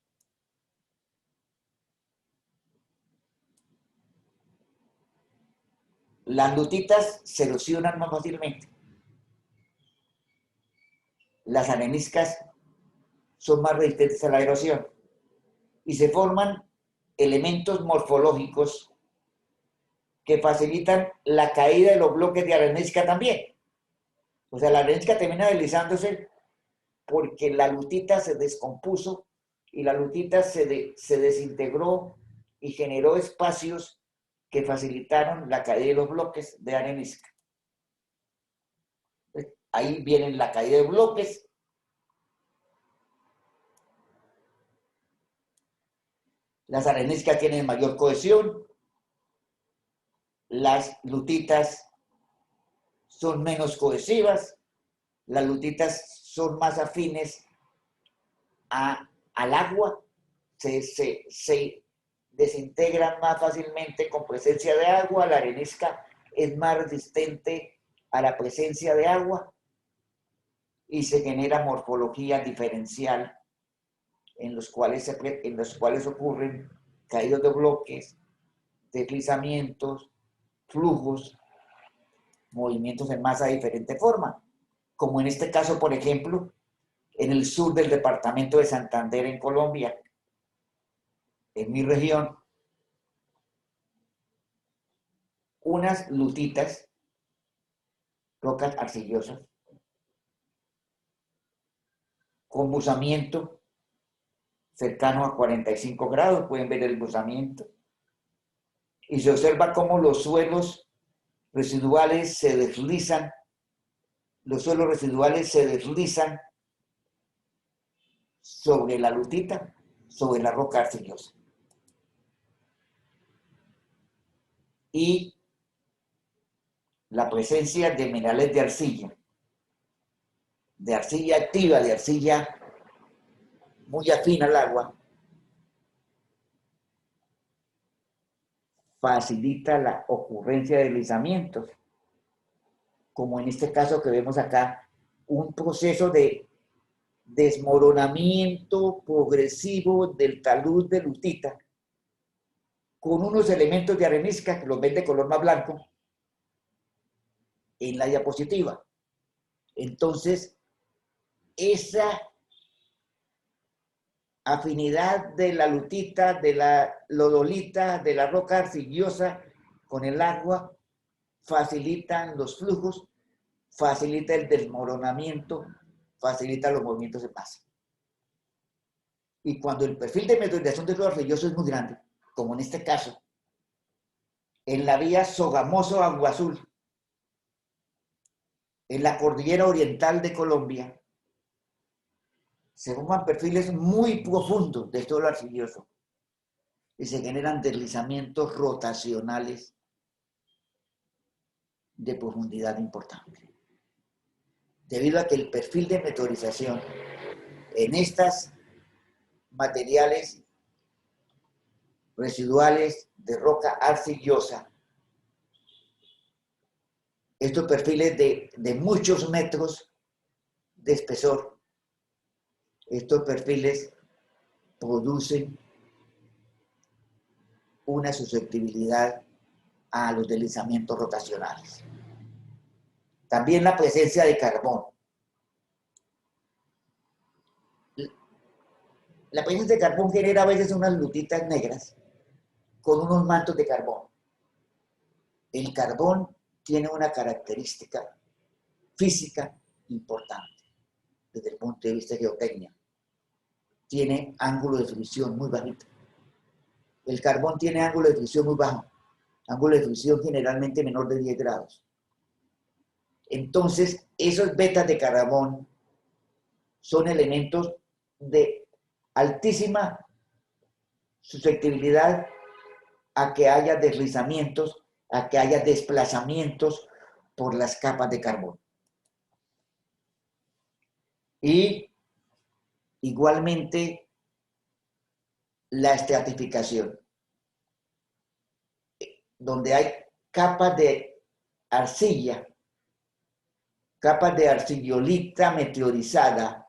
Las lutitas se erosionan más fácilmente. Las areniscas son más resistentes a la erosión y se forman elementos morfológicos que facilitan la caída de los bloques de arenisca también. O sea, la arenisca termina deslizándose porque la lutita se descompuso y la lutita se desintegró y generó espacios que facilitaron la caída de los bloques de arenisca. Ahí viene la caída de bloques. Las areniscas tienen mayor cohesión. Las lutitas son menos cohesivas. Las lutitas son más afines al agua, se desintegran más fácilmente con presencia de agua, la arenisca es más resistente a la presencia de agua y se genera morfología diferencial en los cuales ocurren caídas de bloques, deslizamientos, flujos, movimientos en masa de diferente forma, como en este caso, por ejemplo, en el sur del departamento de Santander, en Colombia, en mi región, unas lutitas, rocas arcillosas, con buzamiento cercano a 45 grados, pueden ver el buzamiento, y se observa cómo los suelos residuales se deslizan, sobre la lutita, sobre la roca arcillosa. Y la presencia de minerales de arcilla activa, de arcilla muy afín al agua, facilita la ocurrencia de deslizamientos, como en este caso que vemos acá, un proceso de desmoronamiento progresivo del talud de lutita, con unos elementos de arenisca que los ven de color más blanco en la diapositiva. Entonces, esa afinidad de la lutita, de la lodolita, de la roca arcillosa con el agua, facilitan los flujos, facilita el desmoronamiento, facilita los movimientos de masa. Y cuando el perfil de meteorización de suelo arcilloso es muy grande, como en este caso, en la vía Sogamoso-Agua Azul, en la cordillera oriental de Colombia, se forman perfiles muy profundos de suelo arcilloso y se generan deslizamientos rotacionales de profundidad importante. Debido a que el perfil de meteorización en estas materiales residuales de roca arcillosa, estos perfiles de muchos metros de espesor, estos perfiles producen una susceptibilidad a los deslizamientos rotacionales. También la presencia de carbón. La presencia de carbón genera a veces unas lutitas negras con unos mantos de carbón. El carbón tiene una característica física importante desde el punto de vista de geotecnia. Tiene ángulo de fricción muy bajito. El carbón tiene ángulo de fricción muy bajo, ángulo de fricción generalmente menor de 10 grados. Entonces, esos betas de carbón son elementos de altísima susceptibilidad a que haya deslizamientos, a que haya desplazamientos por las capas de carbón. Y igualmente la estratificación, donde hay capas de arcilla, capas de arcillolita meteorizada,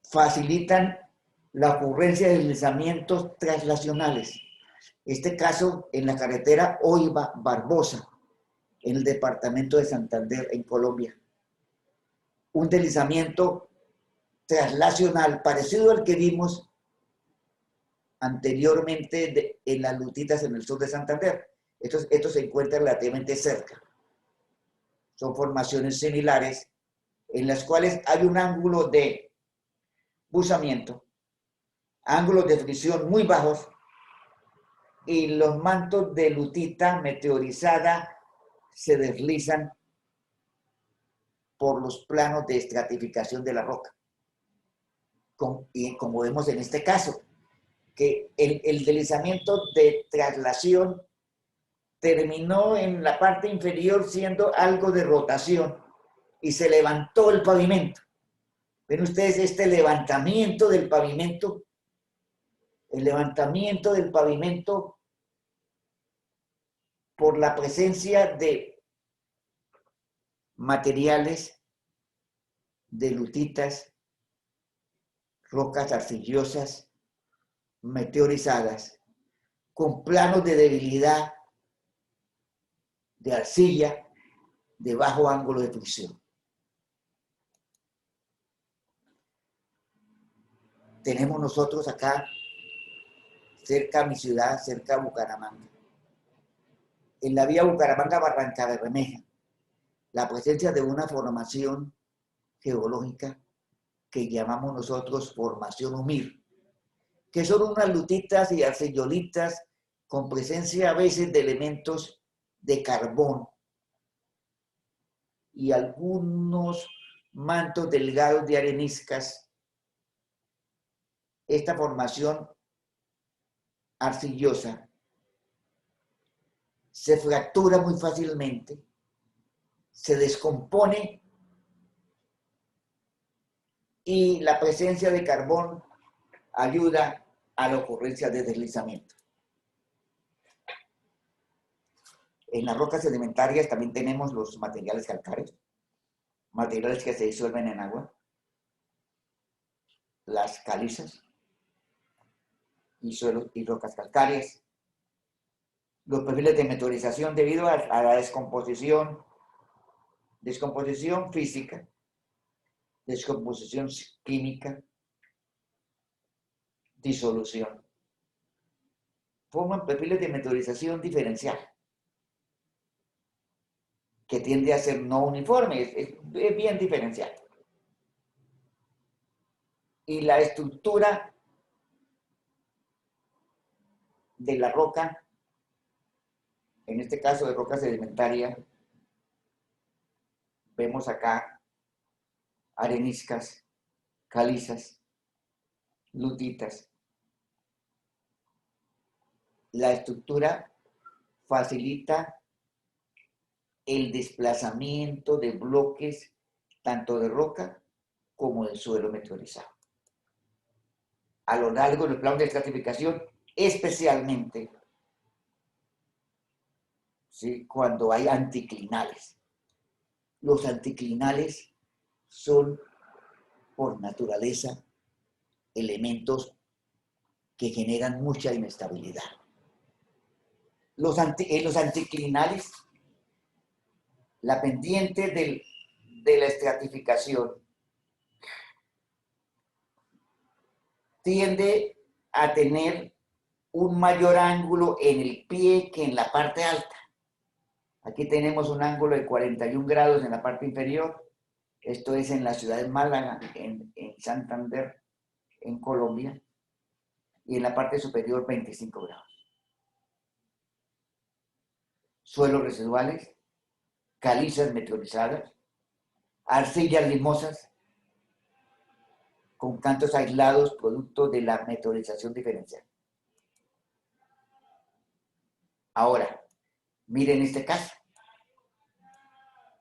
facilitan la ocurrencia de deslizamientos traslacionales. Este caso en la carretera Oiva-Barbosa, en el departamento de Santander, en Colombia. Un deslizamiento traslacional parecido al que vimos anteriormente en las lutitas en el sur de Santander. Estos se encuentran relativamente cerca. Son formaciones similares en las cuales hay un ángulo de buzamiento, ángulos de fricción muy bajos y los mantos de lutita meteorizada se deslizan por los planos de estratificación de la roca. Y como vemos en este caso, que el deslizamiento de traslación terminó en la parte inferior siendo algo de rotación y se levantó el pavimento. Ven ustedes este levantamiento del pavimento, el levantamiento del pavimento por la presencia de materiales, de lutitas, rocas arcillosas, meteorizadas, con planos de debilidad, de arcilla, de bajo ángulo de fricción. Tenemos nosotros acá, cerca a mi ciudad, cerca a Bucaramanga, en la vía Bucaramanga-Barrancabermeja, la presencia de una formación geológica que llamamos nosotros formación Umir, que son unas lutitas y arcillolitas con presencia a veces de elementos de carbón y algunos mantos delgados de areniscas. Esta formación arcillosa se fractura muy fácilmente, se descompone y la presencia de carbón ayuda a la ocurrencia de deslizamiento. En las rocas sedimentarias también tenemos los materiales calcáreos, materiales que se disuelven en agua, las calizas y suelos y rocas calcáreas, los perfiles de meteorización debido a la descomposición física, descomposición química, disolución. Forman perfiles de meteorización diferencial, que tiende a ser no uniforme, es bien diferencial. Y la estructura de la roca, en este caso de roca sedimentaria, vemos acá areniscas, calizas, lutitas. La estructura facilita el desplazamiento de bloques tanto de roca como del suelo meteorizado. A lo largo del plano de estratificación, especialmente ¿sí? Cuando hay anticlinales. Los anticlinales son, por naturaleza, elementos que generan mucha inestabilidad. En los anticlinales, la pendiente de la estratificación tiende a tener un mayor ángulo en el pie que en la parte alta. Aquí tenemos un ángulo de 41 grados en la parte inferior. Esto es en la ciudad de Málaga, en Santander, en Colombia. Y en la parte superior 25 grados. Suelos residuales, calizas meteorizadas, arcillas limosas, con cantos aislados producto de la meteorización diferencial. Ahora, miren este caso.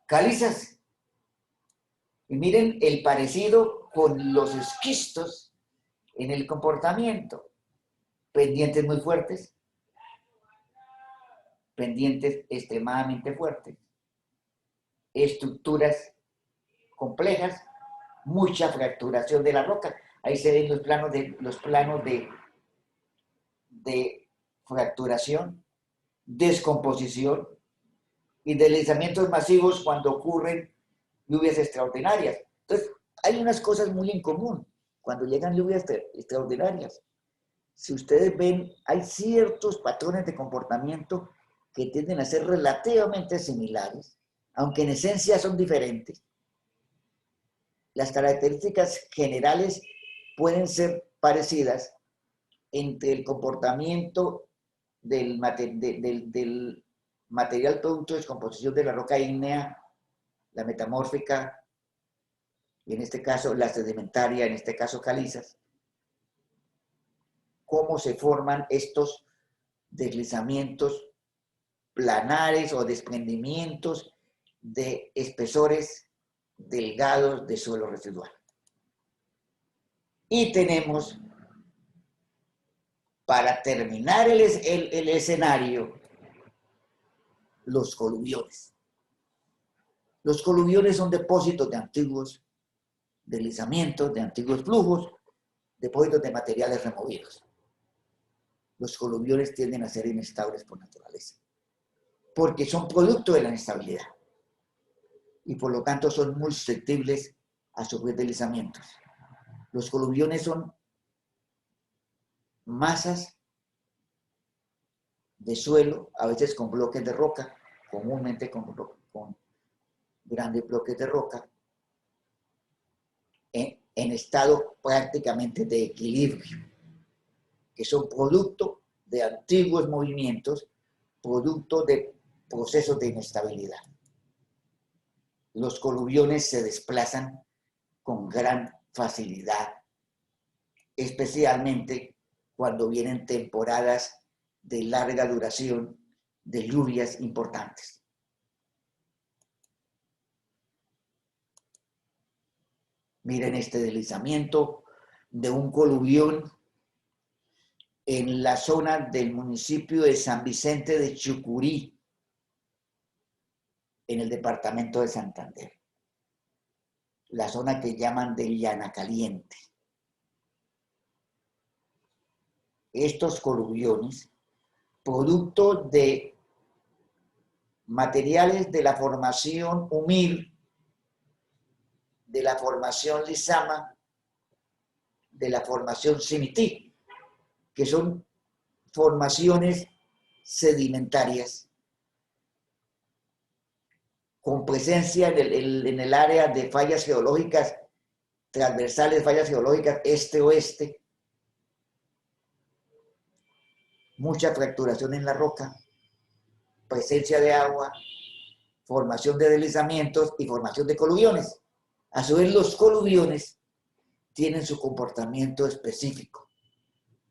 Calizas. Y miren el parecido con los esquistos en el comportamiento. Pendientes muy fuertes, pendientes extremadamente fuertes, estructuras complejas, mucha fracturación de la roca. Ahí se ven los planos de fracturación, descomposición y deslizamientos masivos cuando ocurren lluvias extraordinarias. Entonces, hay unas cosas muy en común cuando llegan lluvias extraordinarias. Si ustedes ven, hay ciertos patrones de comportamiento que tienden a ser relativamente similares, aunque en esencia son diferentes. Las características generales pueden ser parecidas entre el comportamiento del material producto de descomposición de la roca ígnea, la metamórfica, y en este caso la sedimentaria, en este caso calizas, cómo se forman estos deslizamientos planares o desprendimientos de espesores delgados de suelo residual. Y tenemos, para terminar el escenario, los coluviones. Los coluviones son depósitos de antiguos deslizamientos, de antiguos flujos, depósitos de materiales removidos. Los coluviones tienden a ser inestables por naturaleza, porque son producto de la inestabilidad y por lo tanto son muy susceptibles a sufrir deslizamientos. Los coluviones son masas de suelo, a veces con bloques de roca, comúnmente con grandes bloques de roca, en estado prácticamente de equilibrio, que son producto de antiguos movimientos, producto de procesos de inestabilidad. Los coluviones se desplazan con gran facilidad, especialmente cuando vienen temporadas de larga duración, de lluvias importantes. Miren este deslizamiento de un coluvión en la zona del municipio de San Vicente de Chucurí, en el departamento de Santander. La zona que llaman de Llana Caliente. Estos coluviones, producto de materiales de la formación Umir, de la formación Lizama, de la formación Simití, que son formaciones sedimentarias con presencia en el área de fallas geológicas transversales, fallas geológicas este-oeste, mucha fracturación en la roca, presencia de agua, formación de deslizamientos y formación de coluviones. A su vez, los coluviones tienen su comportamiento específico,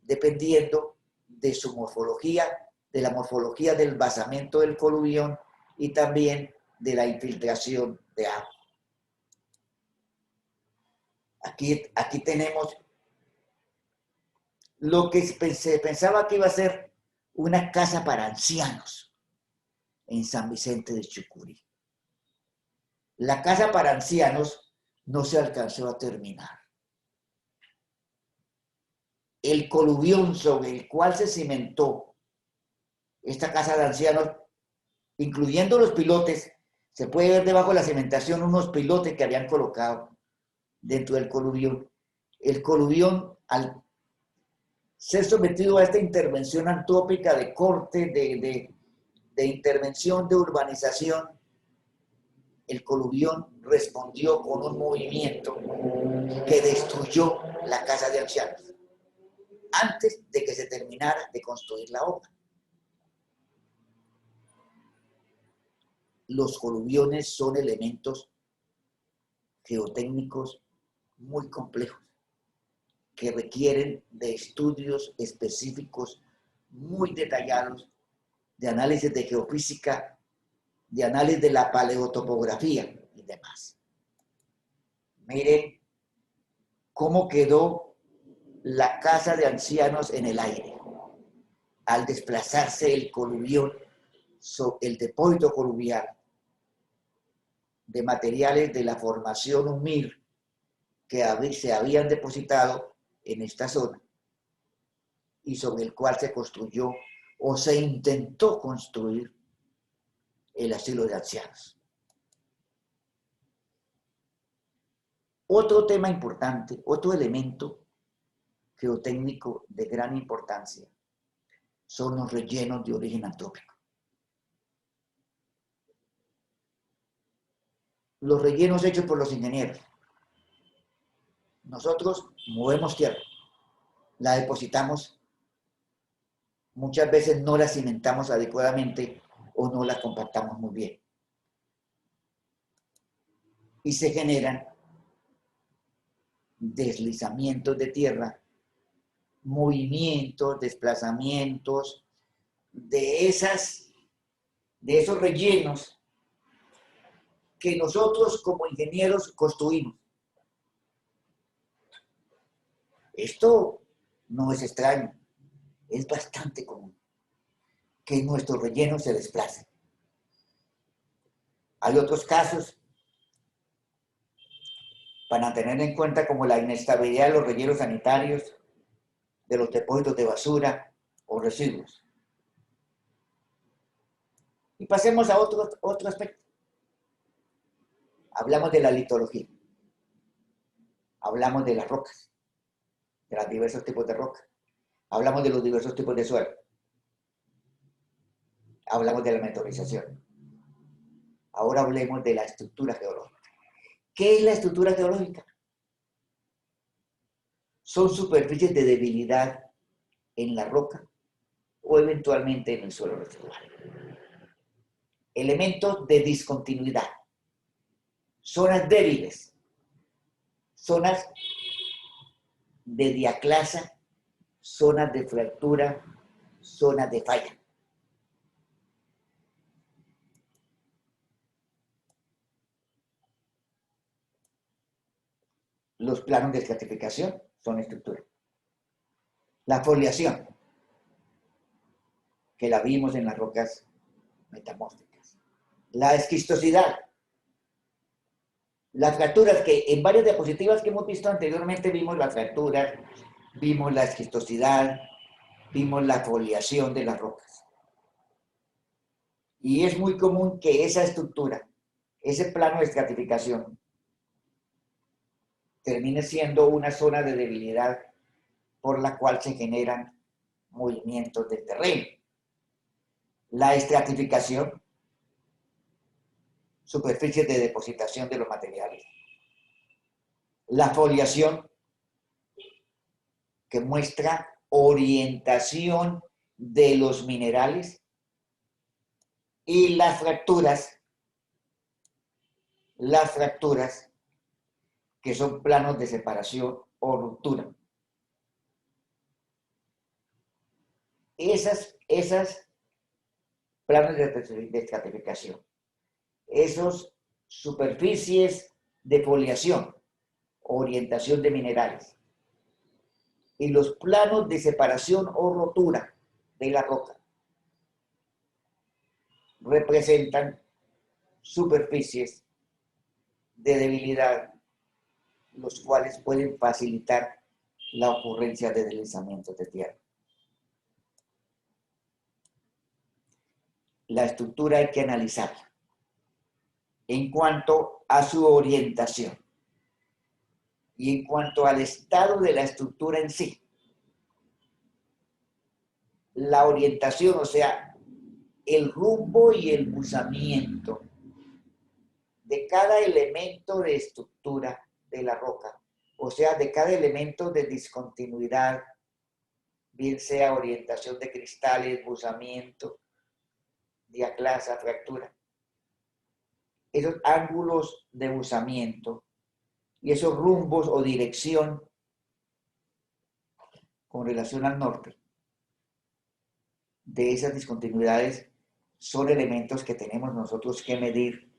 dependiendo de su morfología, de la morfología del basamento del coluvión y también de la infiltración de agua. Aquí tenemos lo que se pensaba que iba a ser una casa para ancianos en San Vicente de Chucurí. La casa para ancianos no se alcanzó a terminar. El coluvión sobre el cual se cimentó esta casa de ancianos, incluyendo los pilotes, se puede ver debajo de la cimentación unos pilotes que habían colocado dentro del coluvión. El coluvión, al ser sometido a esta intervención antrópica de corte, de intervención de urbanización, el coluvión respondió con un movimiento que destruyó la casa de ancianos antes de que se terminara de construir la obra. Los coluviones son elementos geotécnicos muy complejos que requieren de estudios específicos muy detallados, de análisis de geofísica, de análisis de la paleotopografía y demás. Miren cómo quedó la casa de ancianos en el aire al desplazarse el coluvión, el depósito coluvial de materiales de la formación Umir que se habían depositado en esta zona y sobre el cual se construyó o se intentó construir el asilo de ancianos. Otro tema importante, otro elemento geotécnico de gran importancia son los rellenos de origen antrópico. Los rellenos hechos por los ingenieros. Nosotros movemos tierra, la depositamos, muchas veces no la cimentamos adecuadamente o no la compactamos muy bien. Y se generan deslizamientos de tierra, movimientos, desplazamientos de esos rellenos que nosotros como ingenieros construimos. Esto no es extraño, es bastante común que nuestro relleno se desplace. Hay otros casos para tener en cuenta como la inestabilidad de los rellenos sanitarios, de los depósitos de basura o residuos. Y pasemos a otro aspecto. Hablamos de la litología. Hablamos de las rocas, de los diversos tipos de roca. Hablamos de los diversos tipos de suelo. Hablamos de la meteorización. Ahora hablemos de la estructura geológica. ¿Qué es la estructura geológica? Son superficies de debilidad en la roca o eventualmente en el suelo residual. Elementos de discontinuidad. Zonas débiles. Zonas de diaclasa, zonas de fractura, zonas de falla. Los planos de estratificación son estructura. La foliación, que la vimos en las rocas metamórficas. La esquistosidad. Las fracturas, que en varias diapositivas que hemos visto anteriormente vimos las fracturas, vimos la esquistosidad, vimos la foliación de las rocas. Y es muy común que esa estructura, ese plano de estratificación, termine siendo una zona de debilidad por la cual se generan movimientos del terreno. La estratificación, superficies de depositación de los materiales. La foliación, que muestra orientación de los minerales. Y las fracturas, que son planos de separación o ruptura. Esas planos de estratificación, esos superficies de foliación, orientación de minerales, y los planos de separación o rotura de la roca representan superficies de debilidad, los cuales pueden facilitar la ocurrencia de deslizamientos de tierra. La estructura hay que analizarla en cuanto a su orientación y en cuanto al estado de la estructura en sí. La orientación, o sea, el rumbo y el buzamiento de cada elemento de estructura de la roca, o sea, de cada elemento de discontinuidad, bien sea orientación de cristales, buzamiento, diaclasa, fractura. Esos ángulos de buzamiento y esos rumbos o dirección con relación al norte de esas discontinuidades son elementos que tenemos nosotros que medir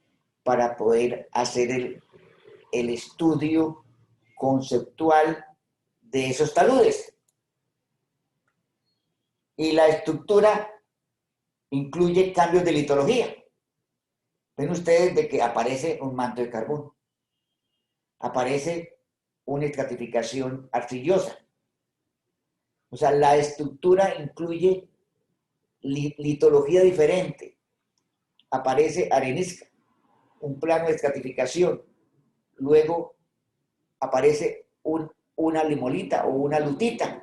para poder hacer el estudio conceptual de esos taludes. Y la estructura incluye cambios de litología. Ven ustedes de que aparece un manto de carbón, aparece una estratificación arcillosa. O sea, la estructura incluye litología diferente. Aparece arenisca, un plano de estratificación. Luego aparece una limolita o una lutita.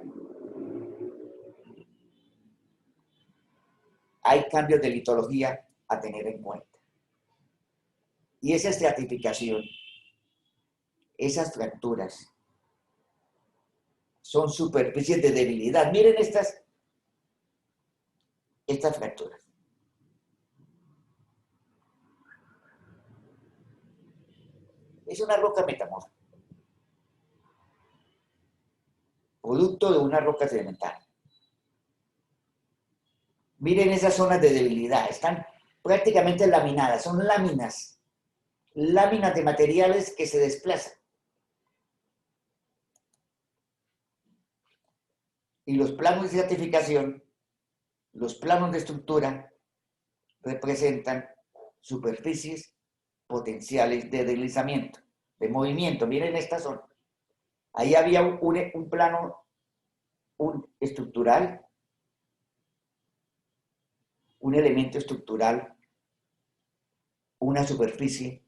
Hay cambios de litología a tener en cuenta. Y esa estratificación, esas fracturas, son superficies de debilidad. Miren estas fracturas. Es una roca metamórfica, producto de una roca sedimentaria. Miren esas zonas de debilidad, están prácticamente laminadas, son láminas láminas de materiales que se desplazan. Y los planos de estratificación, los planos de estructura, representan superficies potenciales de deslizamiento, de movimiento. Miren esta zona. Ahí había un plano estructural, un elemento estructural, una superficie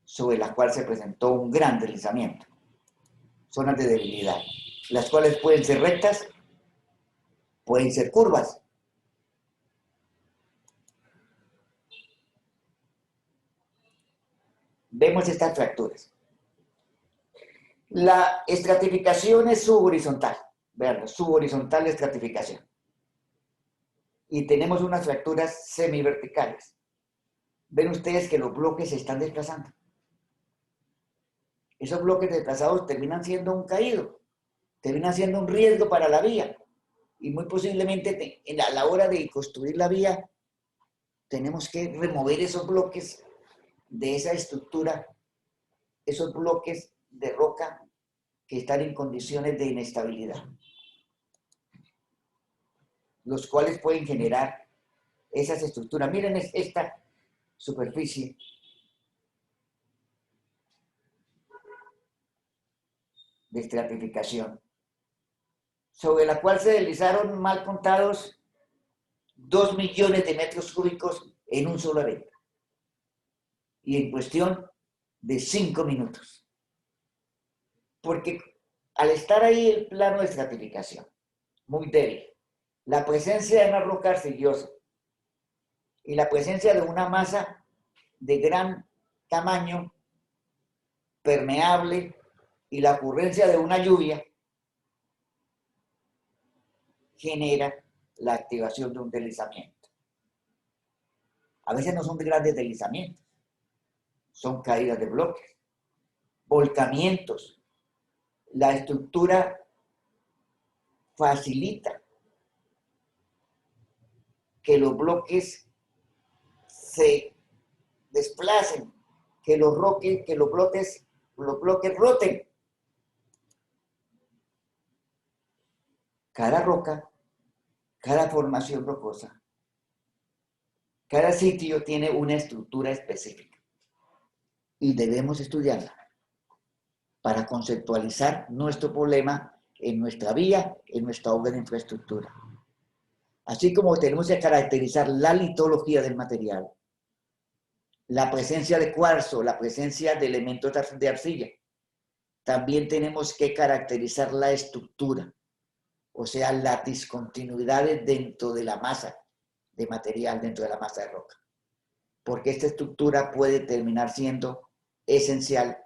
sobre la cual se presentó un gran deslizamiento. Zonas de debilidad, las cuales pueden ser rectas, pueden ser curvas. Vemos estas fracturas. La estratificación es subhorizontal, vean, subhorizontal de estratificación. Y tenemos unas fracturas semiverticales. Ven ustedes que los bloques se están desplazando. Esos bloques desplazados terminan siendo un caído, terminan siendo un riesgo para la vía. Y muy posiblemente a la hora de construir la vía, tenemos que remover esos bloques de esa estructura, esos bloques de roca que están en condiciones de inestabilidad, los cuales pueden generar esas estructuras. Miren esta superficie de estratificación, sobre la cual se deslizaron mal contados 2 millones de metros cúbicos en un solo evento. Y en cuestión de 5 minutos. Porque al estar ahí el plano de estratificación, muy débil, la presencia de una roca arcillosa y la presencia de una masa de gran tamaño, permeable, y la ocurrencia de una lluvia, genera la activación de un deslizamiento. A veces no son grandes deslizamientos, son caídas de bloques, volcamientos. La estructura facilita que los bloques se desplacen, que los bloques roten. Cada roca, cada formación rocosa, cada sitio tiene una estructura específica y debemos estudiarla para conceptualizar nuestro problema en nuestra vía, en nuestra obra de infraestructura. Así como tenemos que caracterizar la litología del material, la presencia de cuarzo, la presencia de elementos de arcilla, también tenemos que caracterizar la estructura, o sea, las discontinuidades dentro de la masa de material, dentro de la masa de roca. Porque esta estructura puede terminar siendo esencial,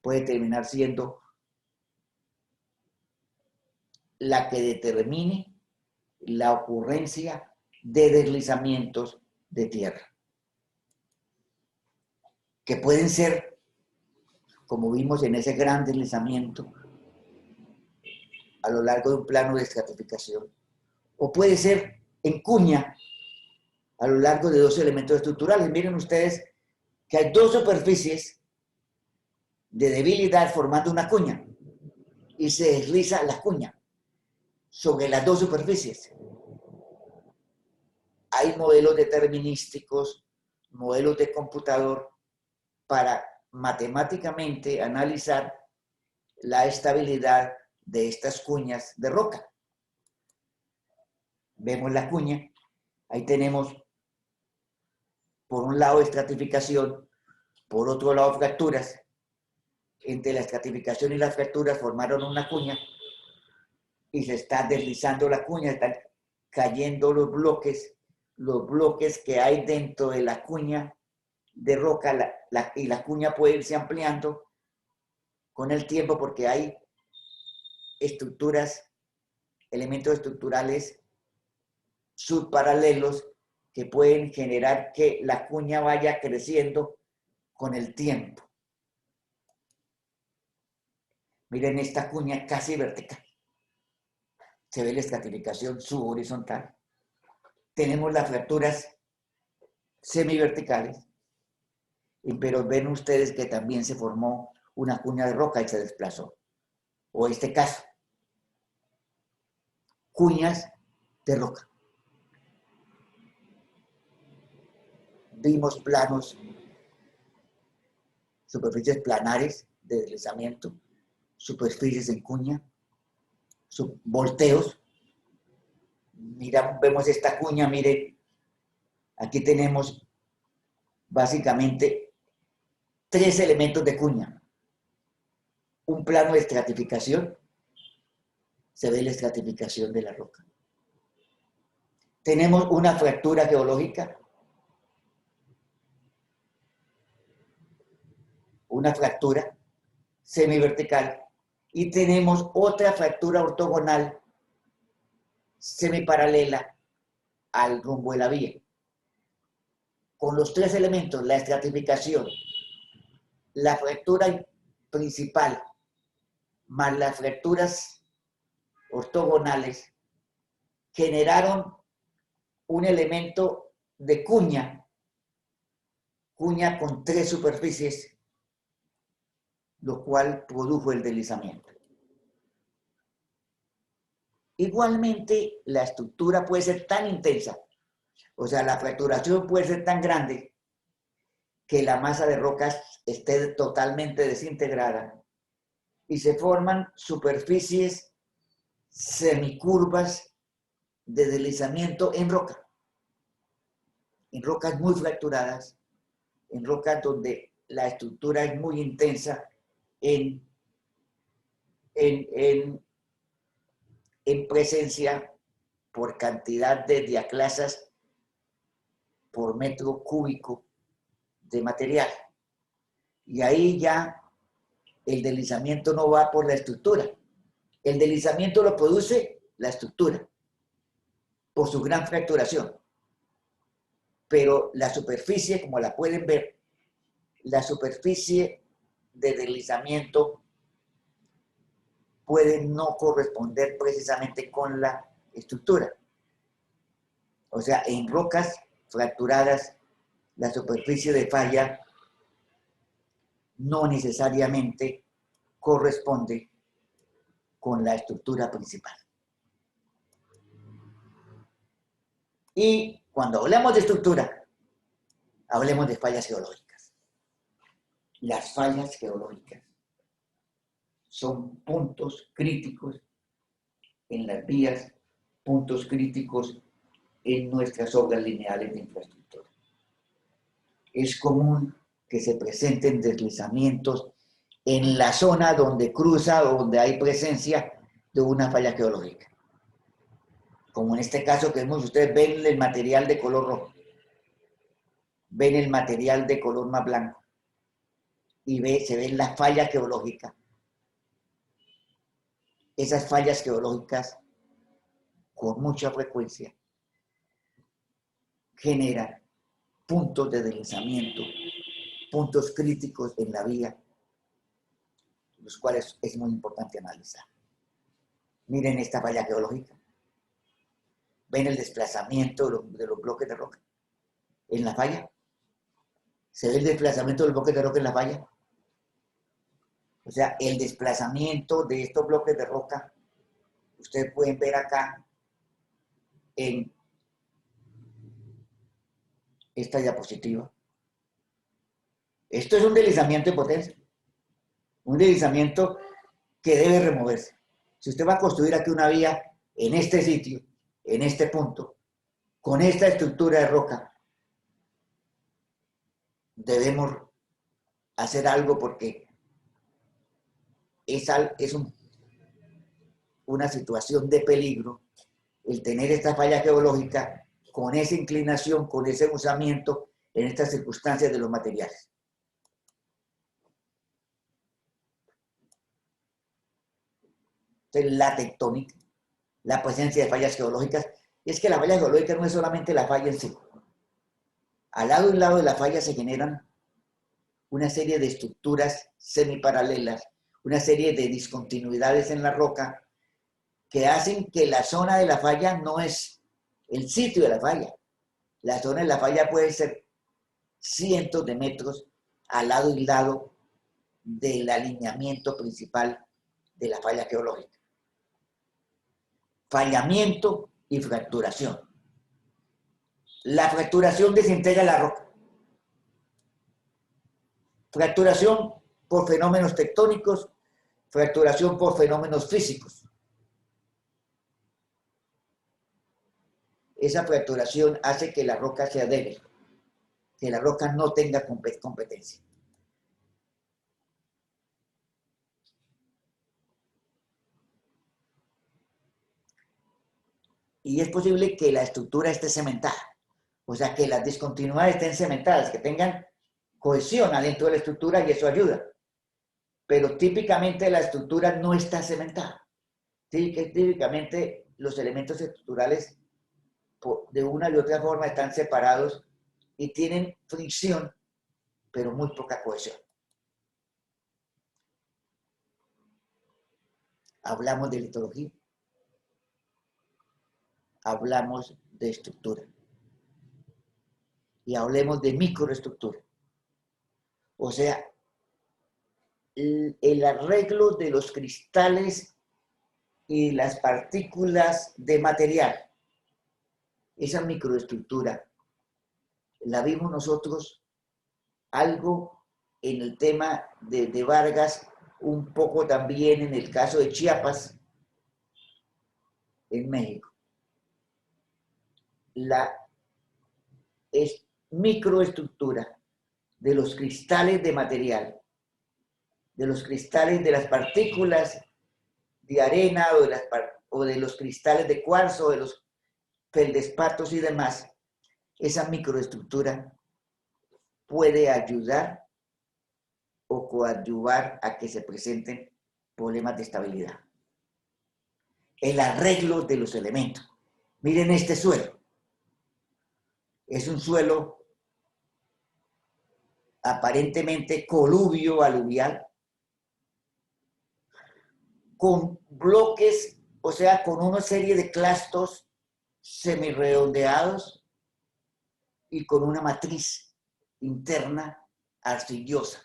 puede terminar siendo la que determine la ocurrencia de deslizamientos de tierra, que pueden ser, como vimos en ese gran deslizamiento, a lo largo de un plano de estratificación, o puede ser en cuña, a lo largo de dos elementos estructurales. Miren ustedes que hay dos superficies de debilidad formando una cuña, y se desliza la cuña sobre las dos superficies. Hay modelos determinísticos, modelos de computador, para matemáticamente analizar la estabilidad de estas cuñas de roca. Vemos la cuña, ahí tenemos por un lado estratificación, por otro lado fracturas. Entre la estratificación y las fracturas formaron una cuña y se está deslizando la cuña, están cayendo los bloques que hay dentro de la cuña de roca, y la cuña puede irse ampliando con el tiempo porque hay estructuras, elementos estructurales subparalelos que pueden generar que la cuña vaya creciendo con el tiempo. Miren esta cuña casi vertical. Se ve la estratificación subhorizontal. Tenemos las fracturas semiverticales pero ven ustedes que también se formó una cuña de roca y se desplazó. O este caso, cuñas de roca. Vimos planos, superficies planares de deslizamiento, superficies en cuña, volteos. Mira, vemos esta cuña, miren, aquí tenemos básicamente 3 elementos de cuña. Un plano de estratificación, se ve la estratificación de la roca. Tenemos una fractura geológica, una fractura semivertical, y tenemos otra fractura ortogonal semiparalela al rumbo de la vía. Con los 3 elementos, la estratificación, la fractura principal, más las fracturas ortogonales, generaron un elemento de cuña con 3 superficies, lo cual produjo el deslizamiento. Igualmente, la estructura puede ser tan intensa, o sea, la fracturación puede ser tan grande que la masa de rocas esté totalmente desintegrada y se forman superficies semicurvas de deslizamiento en roca. En rocas muy fracturadas, en rocas donde la estructura es muy intensa en presencia por cantidad de diaclasas por metro cúbico de material. Y ahí ya el deslizamiento no va por la estructura. El deslizamiento lo produce la estructura por su gran fracturación. Pero la superficie, como la pueden ver, la superficie de deslizamiento puede no corresponder precisamente con la estructura. O sea, en rocas fracturadas, la superficie de falla no necesariamente corresponde con la estructura principal. Y cuando hablamos de estructura, hablemos de fallas geológicas. Las fallas geológicas son puntos críticos en las vías, puntos críticos en nuestras obras lineales de infraestructura. Es común que se presenten deslizamientos en la zona donde cruza o donde hay presencia de una falla geológica. Como en este caso que vemos, ustedes ven el material de color rojo, ven el material de color más blanco y se ven las fallas geológicas. Esas fallas geológicas con mucha frecuencia generan puntos de deslizamiento, puntos críticos en la vía, los cuales es muy importante analizar. Miren esta falla geológica. ¿Ven el desplazamiento de los bloques de roca en la falla? ¿Se ve el desplazamiento de los bloques de roca en la falla? O sea, el desplazamiento de estos bloques de roca, ustedes pueden ver acá en esta diapositiva. Esto es un deslizamiento de potencia. Un deslizamiento que debe removerse. Si usted va a construir aquí una vía en este sitio, en este punto, con esta estructura de roca, debemos hacer algo porque es una situación de peligro el tener esta falla geológica con esa inclinación, con ese usamiento en estas circunstancias de los materiales. Entonces, la tectónica, la presencia de fallas geológicas, es que la falla geológica no es solamente la falla en sí. Al lado y al lado de la falla se generan una serie de estructuras semiparalelas, una serie de discontinuidades en la roca que hacen que la zona de la falla no es el sitio de la falla. La zona de la falla puede ser cientos de metros al lado y lado del alineamiento principal de la falla geológica. Fallamiento y fracturación. La fracturación desintegra la roca. Fracturación por fenómenos tectónicos, fracturación por fenómenos físicos. Esa fracturación hace que la roca sea débil, que la roca no tenga competencia. Y es posible que la estructura esté cementada, o sea, que las discontinuidades estén cementadas, que tengan cohesión adentro de la estructura y eso ayuda. Pero típicamente la estructura no está cementada. Típicamente los elementos estructurales de una y otra forma están separados y tienen fricción, pero muy poca cohesión. Hablamos de litología, hablamos de estructura y hablemos de microestructura. O sea, el arreglo de los cristales y las partículas de material, esa microestructura, la vimos nosotros algo en el tema de Vargas, un poco también en el caso de Chiapas, en México. La microestructura de los cristales de material, de los cristales de las partículas de arena o de los cristales de cuarzo, de los feldespatos y demás, esa microestructura puede ayudar o coadyuvar a que se presenten problemas de estabilidad. El arreglo de los elementos. Miren este suelo. Es un suelo aparentemente coluvio, aluvial, con bloques, o sea, con una serie de clastos semirredondeados y con una matriz interna arcillosa.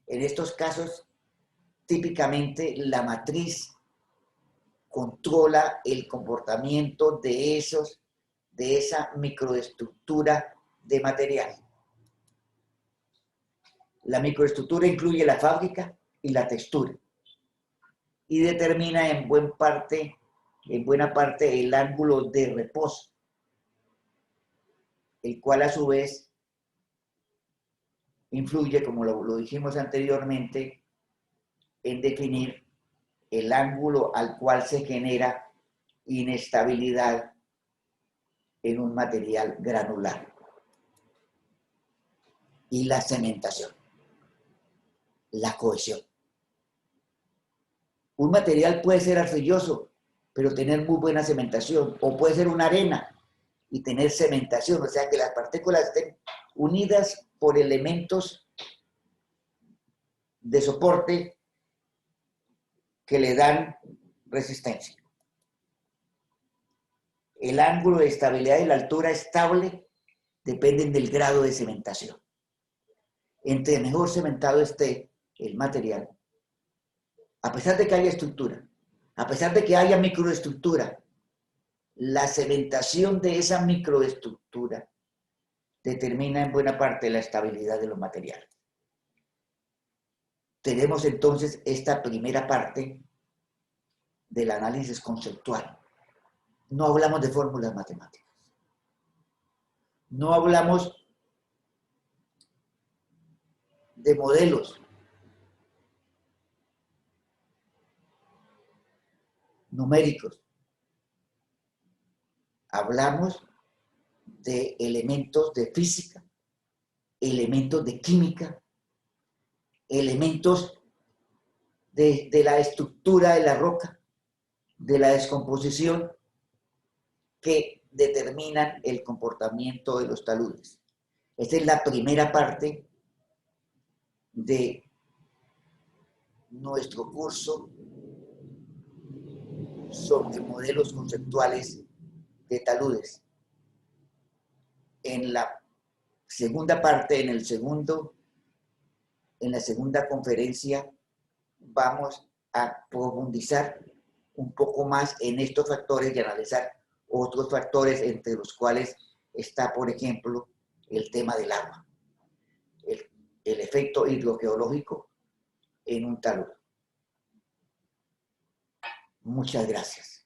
En estos casos, típicamente la matriz controla el comportamiento de esa microestructura de material. La microestructura incluye la fábrica y la textura y determina en buena parte el ángulo de reposo, el cual a su vez influye, como lo dijimos anteriormente, en definir el ángulo al cual se genera inestabilidad en un material granular. Y la cementación, la cohesión. Un material puede ser arcilloso, pero tener muy buena cementación, o puede ser una arena y tener cementación, o sea que las partículas estén unidas por elementos de soporte que le dan resistencia. El ángulo de estabilidad y la altura estable dependen del grado de cementación. Entre mejor cementado esté el material, a pesar de que haya estructura, a pesar de que haya microestructura, la cementación de esa microestructura determina en buena parte la estabilidad de los materiales. Tenemos entonces esta primera parte del análisis conceptual. No hablamos de fórmulas matemáticas. No hablamos de modelos. Numéricos. Hablamos de elementos de física, elementos de química, elementos de la estructura de la roca, de la descomposición, que determinan el comportamiento de los taludes. Esta es la primera parte de nuestro curso sobre modelos conceptuales de taludes. En la segunda parte, en el segundo en la segunda conferencia vamos a profundizar un poco más en estos factores y analizar otros factores entre los cuales está, por ejemplo, el tema del agua, el efecto hidrogeológico en un talud. Muchas gracias.